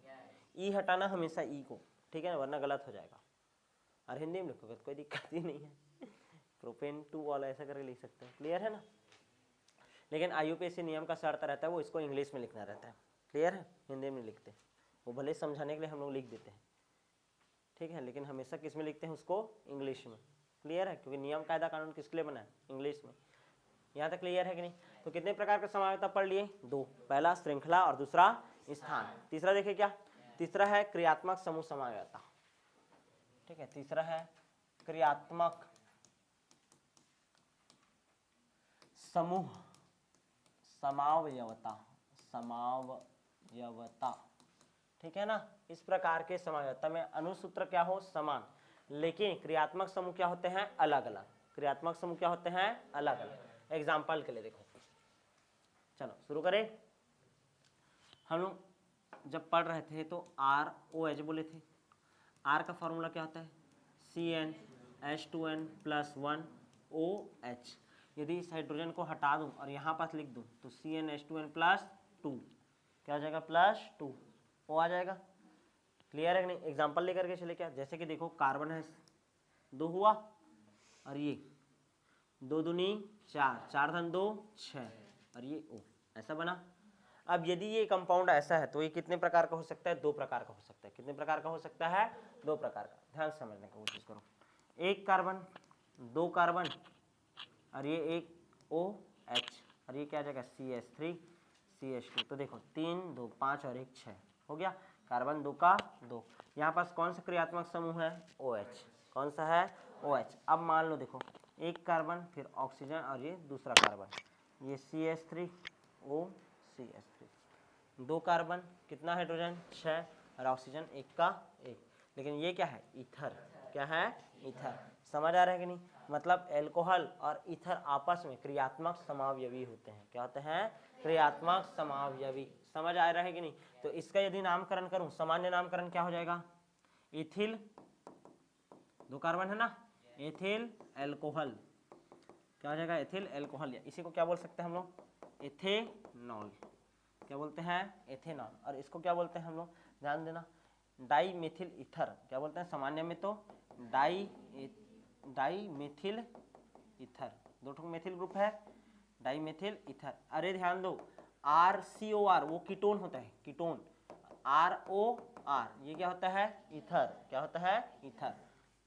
ई हटाना हमेशा ई को, ठीक है ना, वरना गलत हो जाएगा। और हिंदी में लिखोगे तो कोई दिक्कत ही नहीं है, प्रोपेन टू ऑल ऐसा करके लिख सकते हैं। क्लियर है ना, लेकिन IUPAC नियम का शर्त रहता है वो इसको इंग्लिश में लिखना रहता है। क्लियर है, हिंदी में लिखते हैं, वो भले समझाने के लिए हम लोग लिख देते हैं, ठीक है, लेकिन हमेशा किस में लिखते हैं उसको, इंग्लिश में। क्लियर है, क्योंकि नियम कायदा कानून किसके लिए बना है, इंग्लिश में। यहाँ तक क्लियर है कि नहीं। तो कितने प्रकार का समावयवता पढ़ लिए, 2, पहला श्रृंखला और दूसरा स्थान। तीसरा देखिए क्या, तीसरा है क्रियात्मक समूह समावयवता। ठीक है, तीसरा है क्रियात्मक समूह समावयवता, समावयवता। ठीक है ना, इस प्रकार के समावयवता में अनुसूत्र क्या हो, समान, लेकिन क्रियात्मक समूह क्या होते हैं, अलग अलग। क्रियात्मक समूह क्या होते हैं, अलग अलग। एग्जाम्पल के लिए देखो, चलो शुरू करें। हम लोग जब पढ़ रहे थे तो ROH बोले थे। R का फॉर्मूला क्या होता है, CnH2n+1OH। यदि इस हाइड्रोजन को हटा दूं और यहाँ पास लिख दूं तो CnH2n+2 क्या हो जाएगा, +2 O आ जाएगा। क्लियर है कि नहीं, एग्जाम्पल लेकर के चले क्या, जैसे कि देखो कार्बन है 2 हुआ, और ये 2 दूनी 4, 4 धन 2 6, और ये O ऐसा बना। अब यदि ये कंपाउंड ऐसा है तो ये कितने प्रकार का हो सकता है, 2 प्रकार का हो सकता है। कितने प्रकार का हो सकता है, 2 प्रकार का। ध्यान से समझने की कोशिश करो, 1 कार्बन 2 कार्बन और ये एक OH, और ये क्या आ जाएगा, CH3 CH2। तो देखो 3 2 5 और 1 6 हो गया, कार्बन 2 का 2। यहाँ पास कौन सा क्रियात्मक समूह है, OH। कौन सा है, OH। अब मान लो देखो 1 कार्बन फिर ऑक्सीजन और ये दूसरा कार्बन, ये CH3O CH3, 2 कार्बन कितना हाइड्रोजन 6 और ऑक्सीजन 1 का 1। लेकिन ये क्या है, ईथर। क्या है, ईथर। समझ आ रहा है कि नहीं, मतलब एल्कोहल और ईथर आपस में क्रियात्मक समावयवी होते हैं। क्या होते हैं, क्रियात्मक समावयवी। समझ आ रहा है कि नहीं। तो इसका यदि नामकरण करूं, सामान्य नामकरण क्या हो जाएगा, इथिल, 2 कार्बन है ना, एथिल एल्कोहल। क्या हो जाएगा, एथिल एल्कोहल। इसी को क्या बोल सकते हैं हम लोग, एथेनॉल। क्या बोलते हैं, एथेनॉल। और इसको क्या बोलते हैं हम लोग, ध्यान देना, डाई मिथिल ईथर। क्या बोलते हैं, सामान्य में तो di methyl ether. 2 methyl group है, डाई मिथिल ईथर। अरे ध्यान दो, RCOR वो कीटोन होता है, कीटोन। ROR ये क्या होता है, ईथर। क्या होता है, ईथर।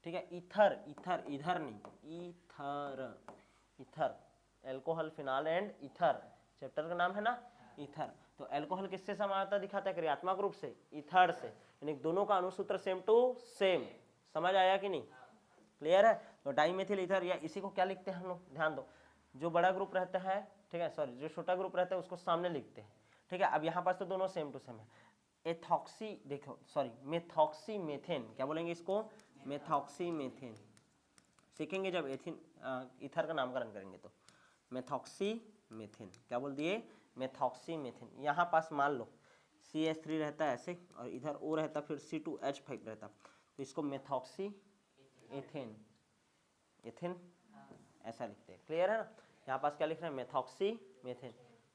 ठीक है। ईथर, ईथर, इधर नहीं, ether, ether, alcohol phenol and ether, chapter का नाम है ना ईथर। तो एल्कोहल किससे समानता दिखाता है? क्रियात्मक रूप से, ईथर से, यानी दोनों का अणुसूत्र सेम टू सेम। समझ आया कि नहीं? क्लियर है? तो डाइमेथिल ईथर, या इसी को क्या लिखते हैं हम लोग, ध्यान दो, जो बड़ा ग्रुप रहता है, ठीक है, सॉरी, जो छोटा ग्रुप रहता है उसको सामने लिखते हैं, ठीक है। अब यहाँ पास तो दोनों सेम टू सेम है। एथॉक्सी, देखो सॉरी, मेथॉक्सी मेथेन, क्या बोलेंगे इसको? Methoxy methane. सीखेंगे जब एथिन ईथर का नामकरण करेंगे तो। मेथॉक्सी मेथेन, क्या बोल दिए? Methoxy methane. यहाँ पास मान लो CH3 रहता है ऐसे, और इधर O रहता, फिर C2H5 रहता, तो इसको मेथॉक्सी एथेन, एथेन ऐसा लिखते हैं। क्लियर है ना? यहाँ पास क्या लिख रहे हैं? Methoxy methane.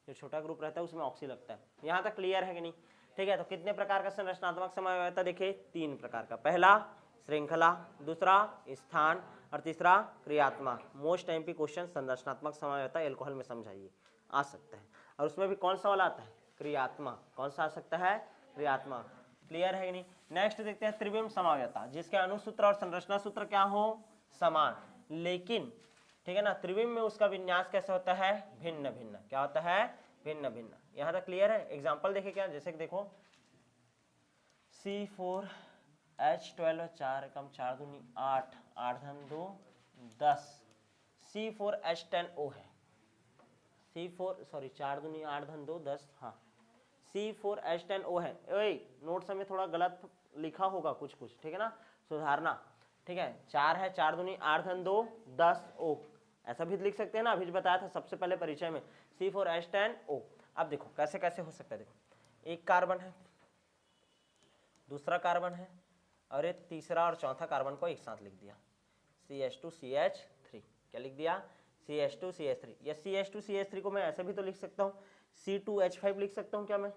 जो छोटा ग्रुप रहता है उसमें ऑक्सी लगता है। यहाँ तक क्लियर है कि नहीं? ठीक है। तो कितने प्रकार का संरचनात्मक समवायता देखिए? 3 प्रकार का। पहला श्रृंखला, दूसरा स्थान, और तीसरा क्रियात्मक। मोस्ट एमपी क्वेश्चन संरचनात्मक समवायता एल्कोहल में समझाइए, आ सकता है। और उसमें भी कौन सा वाला आता है? क्रियात्मक। कौन सा आ सकता है? क्रियात्मक। क्लियर है कि नहीं? नेक्स्ट देखते हैं त्रिविम समवायता, जिसके अणुसूत्र और संरचना सूत्र क्या हो? समान, लेकिन ठीक है ना, त्रिविम में उसका विन्यास कैसे होता है? भिन्न भिन्न। क्या होता है? भिन्न भिन्न। यहां तक क्लियर है? एग्जांपल देखिए क्या, जैसे कि देखो C4H12 4 एकम 4 दूनी 8, 8 धन 2 10, C4H10O है, C4 सॉरी 4 दूनी 8 धन 2 10, हाँ C4H10O है। ओए नोट्स में थोड़ा गलत लिखा होगा कुछ कुछ, ठीक है ना, सुधारना। ठीक है, 4 है, 4 दूनी 8 धन 2 10 O, ऐसा भी लिख सकते हैं ना, अभी जो बताया था सबसे पहले परिचय में, C4H10O। अब देखो कैसे कैसे हो सकता है। देखो एक कार्बन है, दूसरा कार्बन है, और एक तीसरा और चौथा कार्बन को एक साथ लिख दिया, CH2CH3। क्या लिख दिया? CH2CH3। या CH2CH3 को मैं ऐसे भी तो लिख सकता हूँ, C2H5 लिख सकता हूँ। क्या मैं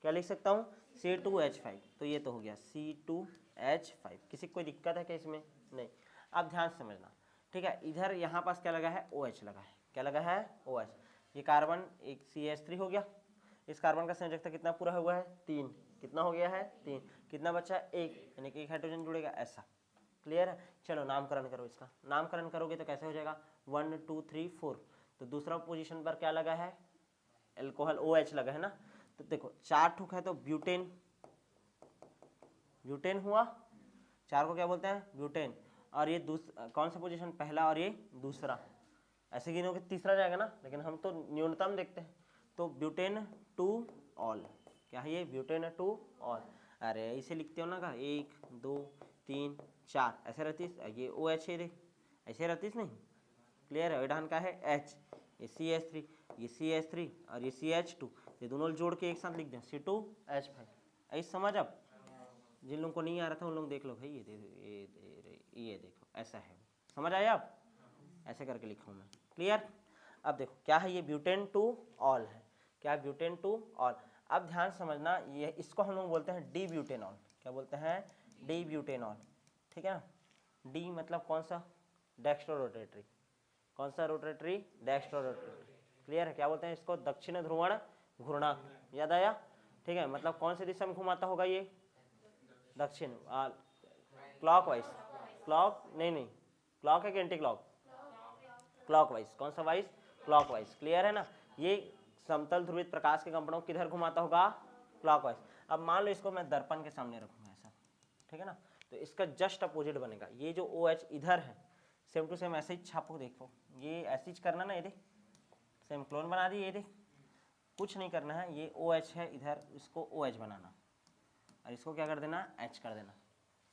क्या लिख सकता हूँ? C2H5। तो ये तो हो गया C2H5। किसी को कोई दिक्कत है क्या इसमें? नहीं। अब ध्यान से समझना, ठीक है। इधर यहाँ पास क्या लगा है? OH लगा है। क्या लगा है? OH। ये कार्बन एक CH3 हो गया। इस कार्बन का संयोजकता कितना पूरा हुआ है? 3। कितना हो गया है? 3। कितना बचा? 1, यानी कि 1 हाइड्रोजन जुड़ेगा ऐसा। क्लियर है? चलो नामकरण करो इसका। नामकरण करोगे तो कैसे हो जाएगा? 1 2 3 4। तो दूसरा पोजीशन पर क्या लगा है? एल्कोहल OH लगा है ना। तो देखो 4 ठुक है तो ब्यूटेन, ब्यूटेन हुआ। 4 को क्या बोलते हैं? ब्यूटेन। और ये कौन सा पोजीशन? पहला, और ये दूसरा। ऐसे गिनोगे तीसरा जाएगा ना, लेकिन हम तो न्यूनतम देखते हैं। तो ब्यूटेन टू ऑल, क्या है ये? Butane two all. अरे इसे लिखते हो ना का 1 2 3 4, ऐसे रहती, ये OH है, ऐसे रहती नहीं। क्लियर है? ढान का है H, ये CH3, ये CH3 और ये CH2, ये दोनों जोड़ के एक साथ लिख दें C2H5। ऐसे समझ? अब जिन लोगों को नहीं आ रहा था उन लोग देख लो भाई, ये देखो ऐसा है। समझ आया? अब ऐसे करके लिखा हूँ मैं। क्लियर? अब देखो क्या है ये? ब्यूटेन टू ऑल है। क्या? Butane two all. अब ध्यान समझना, ये इसको हम लोग बोलते हैं डी ब्यूटेनॉल। क्या बोलते हैं? D butanol. ठीक है ना। डी मतलब कौन सा? Dextro rotatory. कौन सा रोटेटरी? Dextro rotatory. क्लियर है? क्या बोलते हैं इसको? दक्षिण ध्रुवण घूर्णक। याद आया? ठीक है, मतलब कौन सी दिशा में घुमाता होगा ये? दक्षिण, क्लॉकवाइज। क्लॉक नहीं, क्लॉक है कि एंटी क्लॉक? क्लॉकवाइज। कौन सा वाइज? क्लॉकवाइज। क्लियर है ना? ये समतल ध्रुवित प्रकाश के कंपनों को किधर घुमाता होगा? क्लॉकवाइज। अब मान लो इसको मैं दर्पण के सामने रखूंगा ऐसा, ठीक है ना, तो इसका जस्ट अपोजिट बनेगा। ये जो OH इधर है, सेम टू सेम ऐसे ही छापो। देखो ये ऐसे ही करना ना, ये देख सेम क्लोन बना दी। ये देख कुछ नहीं करना है, ये OH है इधर, इसको OH बनाना, और इसको क्या कर देना? H कर देना।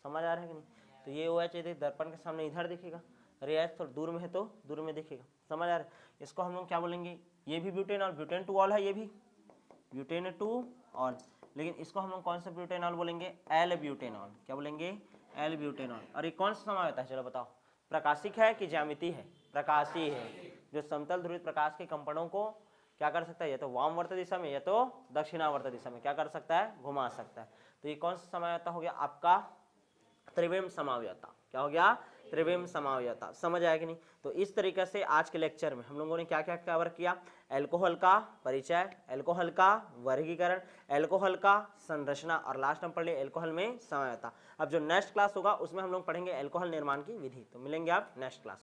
समझ आ रहा है कि नहीं? तो ये OH यदि दर्पण के सामने इधर दिखेगा, अरे H थोड़ा दूर में है तो दूर में दिखेगा। समझ आ रहा है? इसको हम लोग क्या बोलेंगे? ये भी ब्यूटेनॉल, ब्यूटेन टू ऑल है, ये भी ब्यूटेन टू ऑल, लेकिन इसको हम लोग कौन सा ब्यूटेनॉल बोलेंगे? L butanol. क्या बोलेंगे? L butanol. और ये कौन सा समावेश है? चलो बताओ, प्रकाशिक है कि ज्यामिति है? प्रकाशी है, जो समतल ध्रुवित प्रकाश के कंपनों को क्या कर सकता है? या तो वामवर्त दिशा में या तो दक्षिणावर्त दिशा में क्या कर सकता है? घुमा सकता है। तो ये कौन सा समावेश हो गया आपका? त्रिविम समावेयता। क्या हो गया? त्रिविम समावयवता। समझ आया कि नहीं? तो इस तरीके से आज के लेक्चर में हम लोगों ने क्या क्या कवर किया, एल्कोहल का परिचय, एल्कोहल का वर्गीकरण, एल्कोहल का संरचना और लास्ट हम पढ़ लिए एल्कोहल में समावयवता। अब जो नेक्स्ट क्लास होगा उसमें हम लोग पढ़ेंगे एल्कोहल निर्माण की विधि। तो मिलेंगे आप नेक्स्ट क्लास।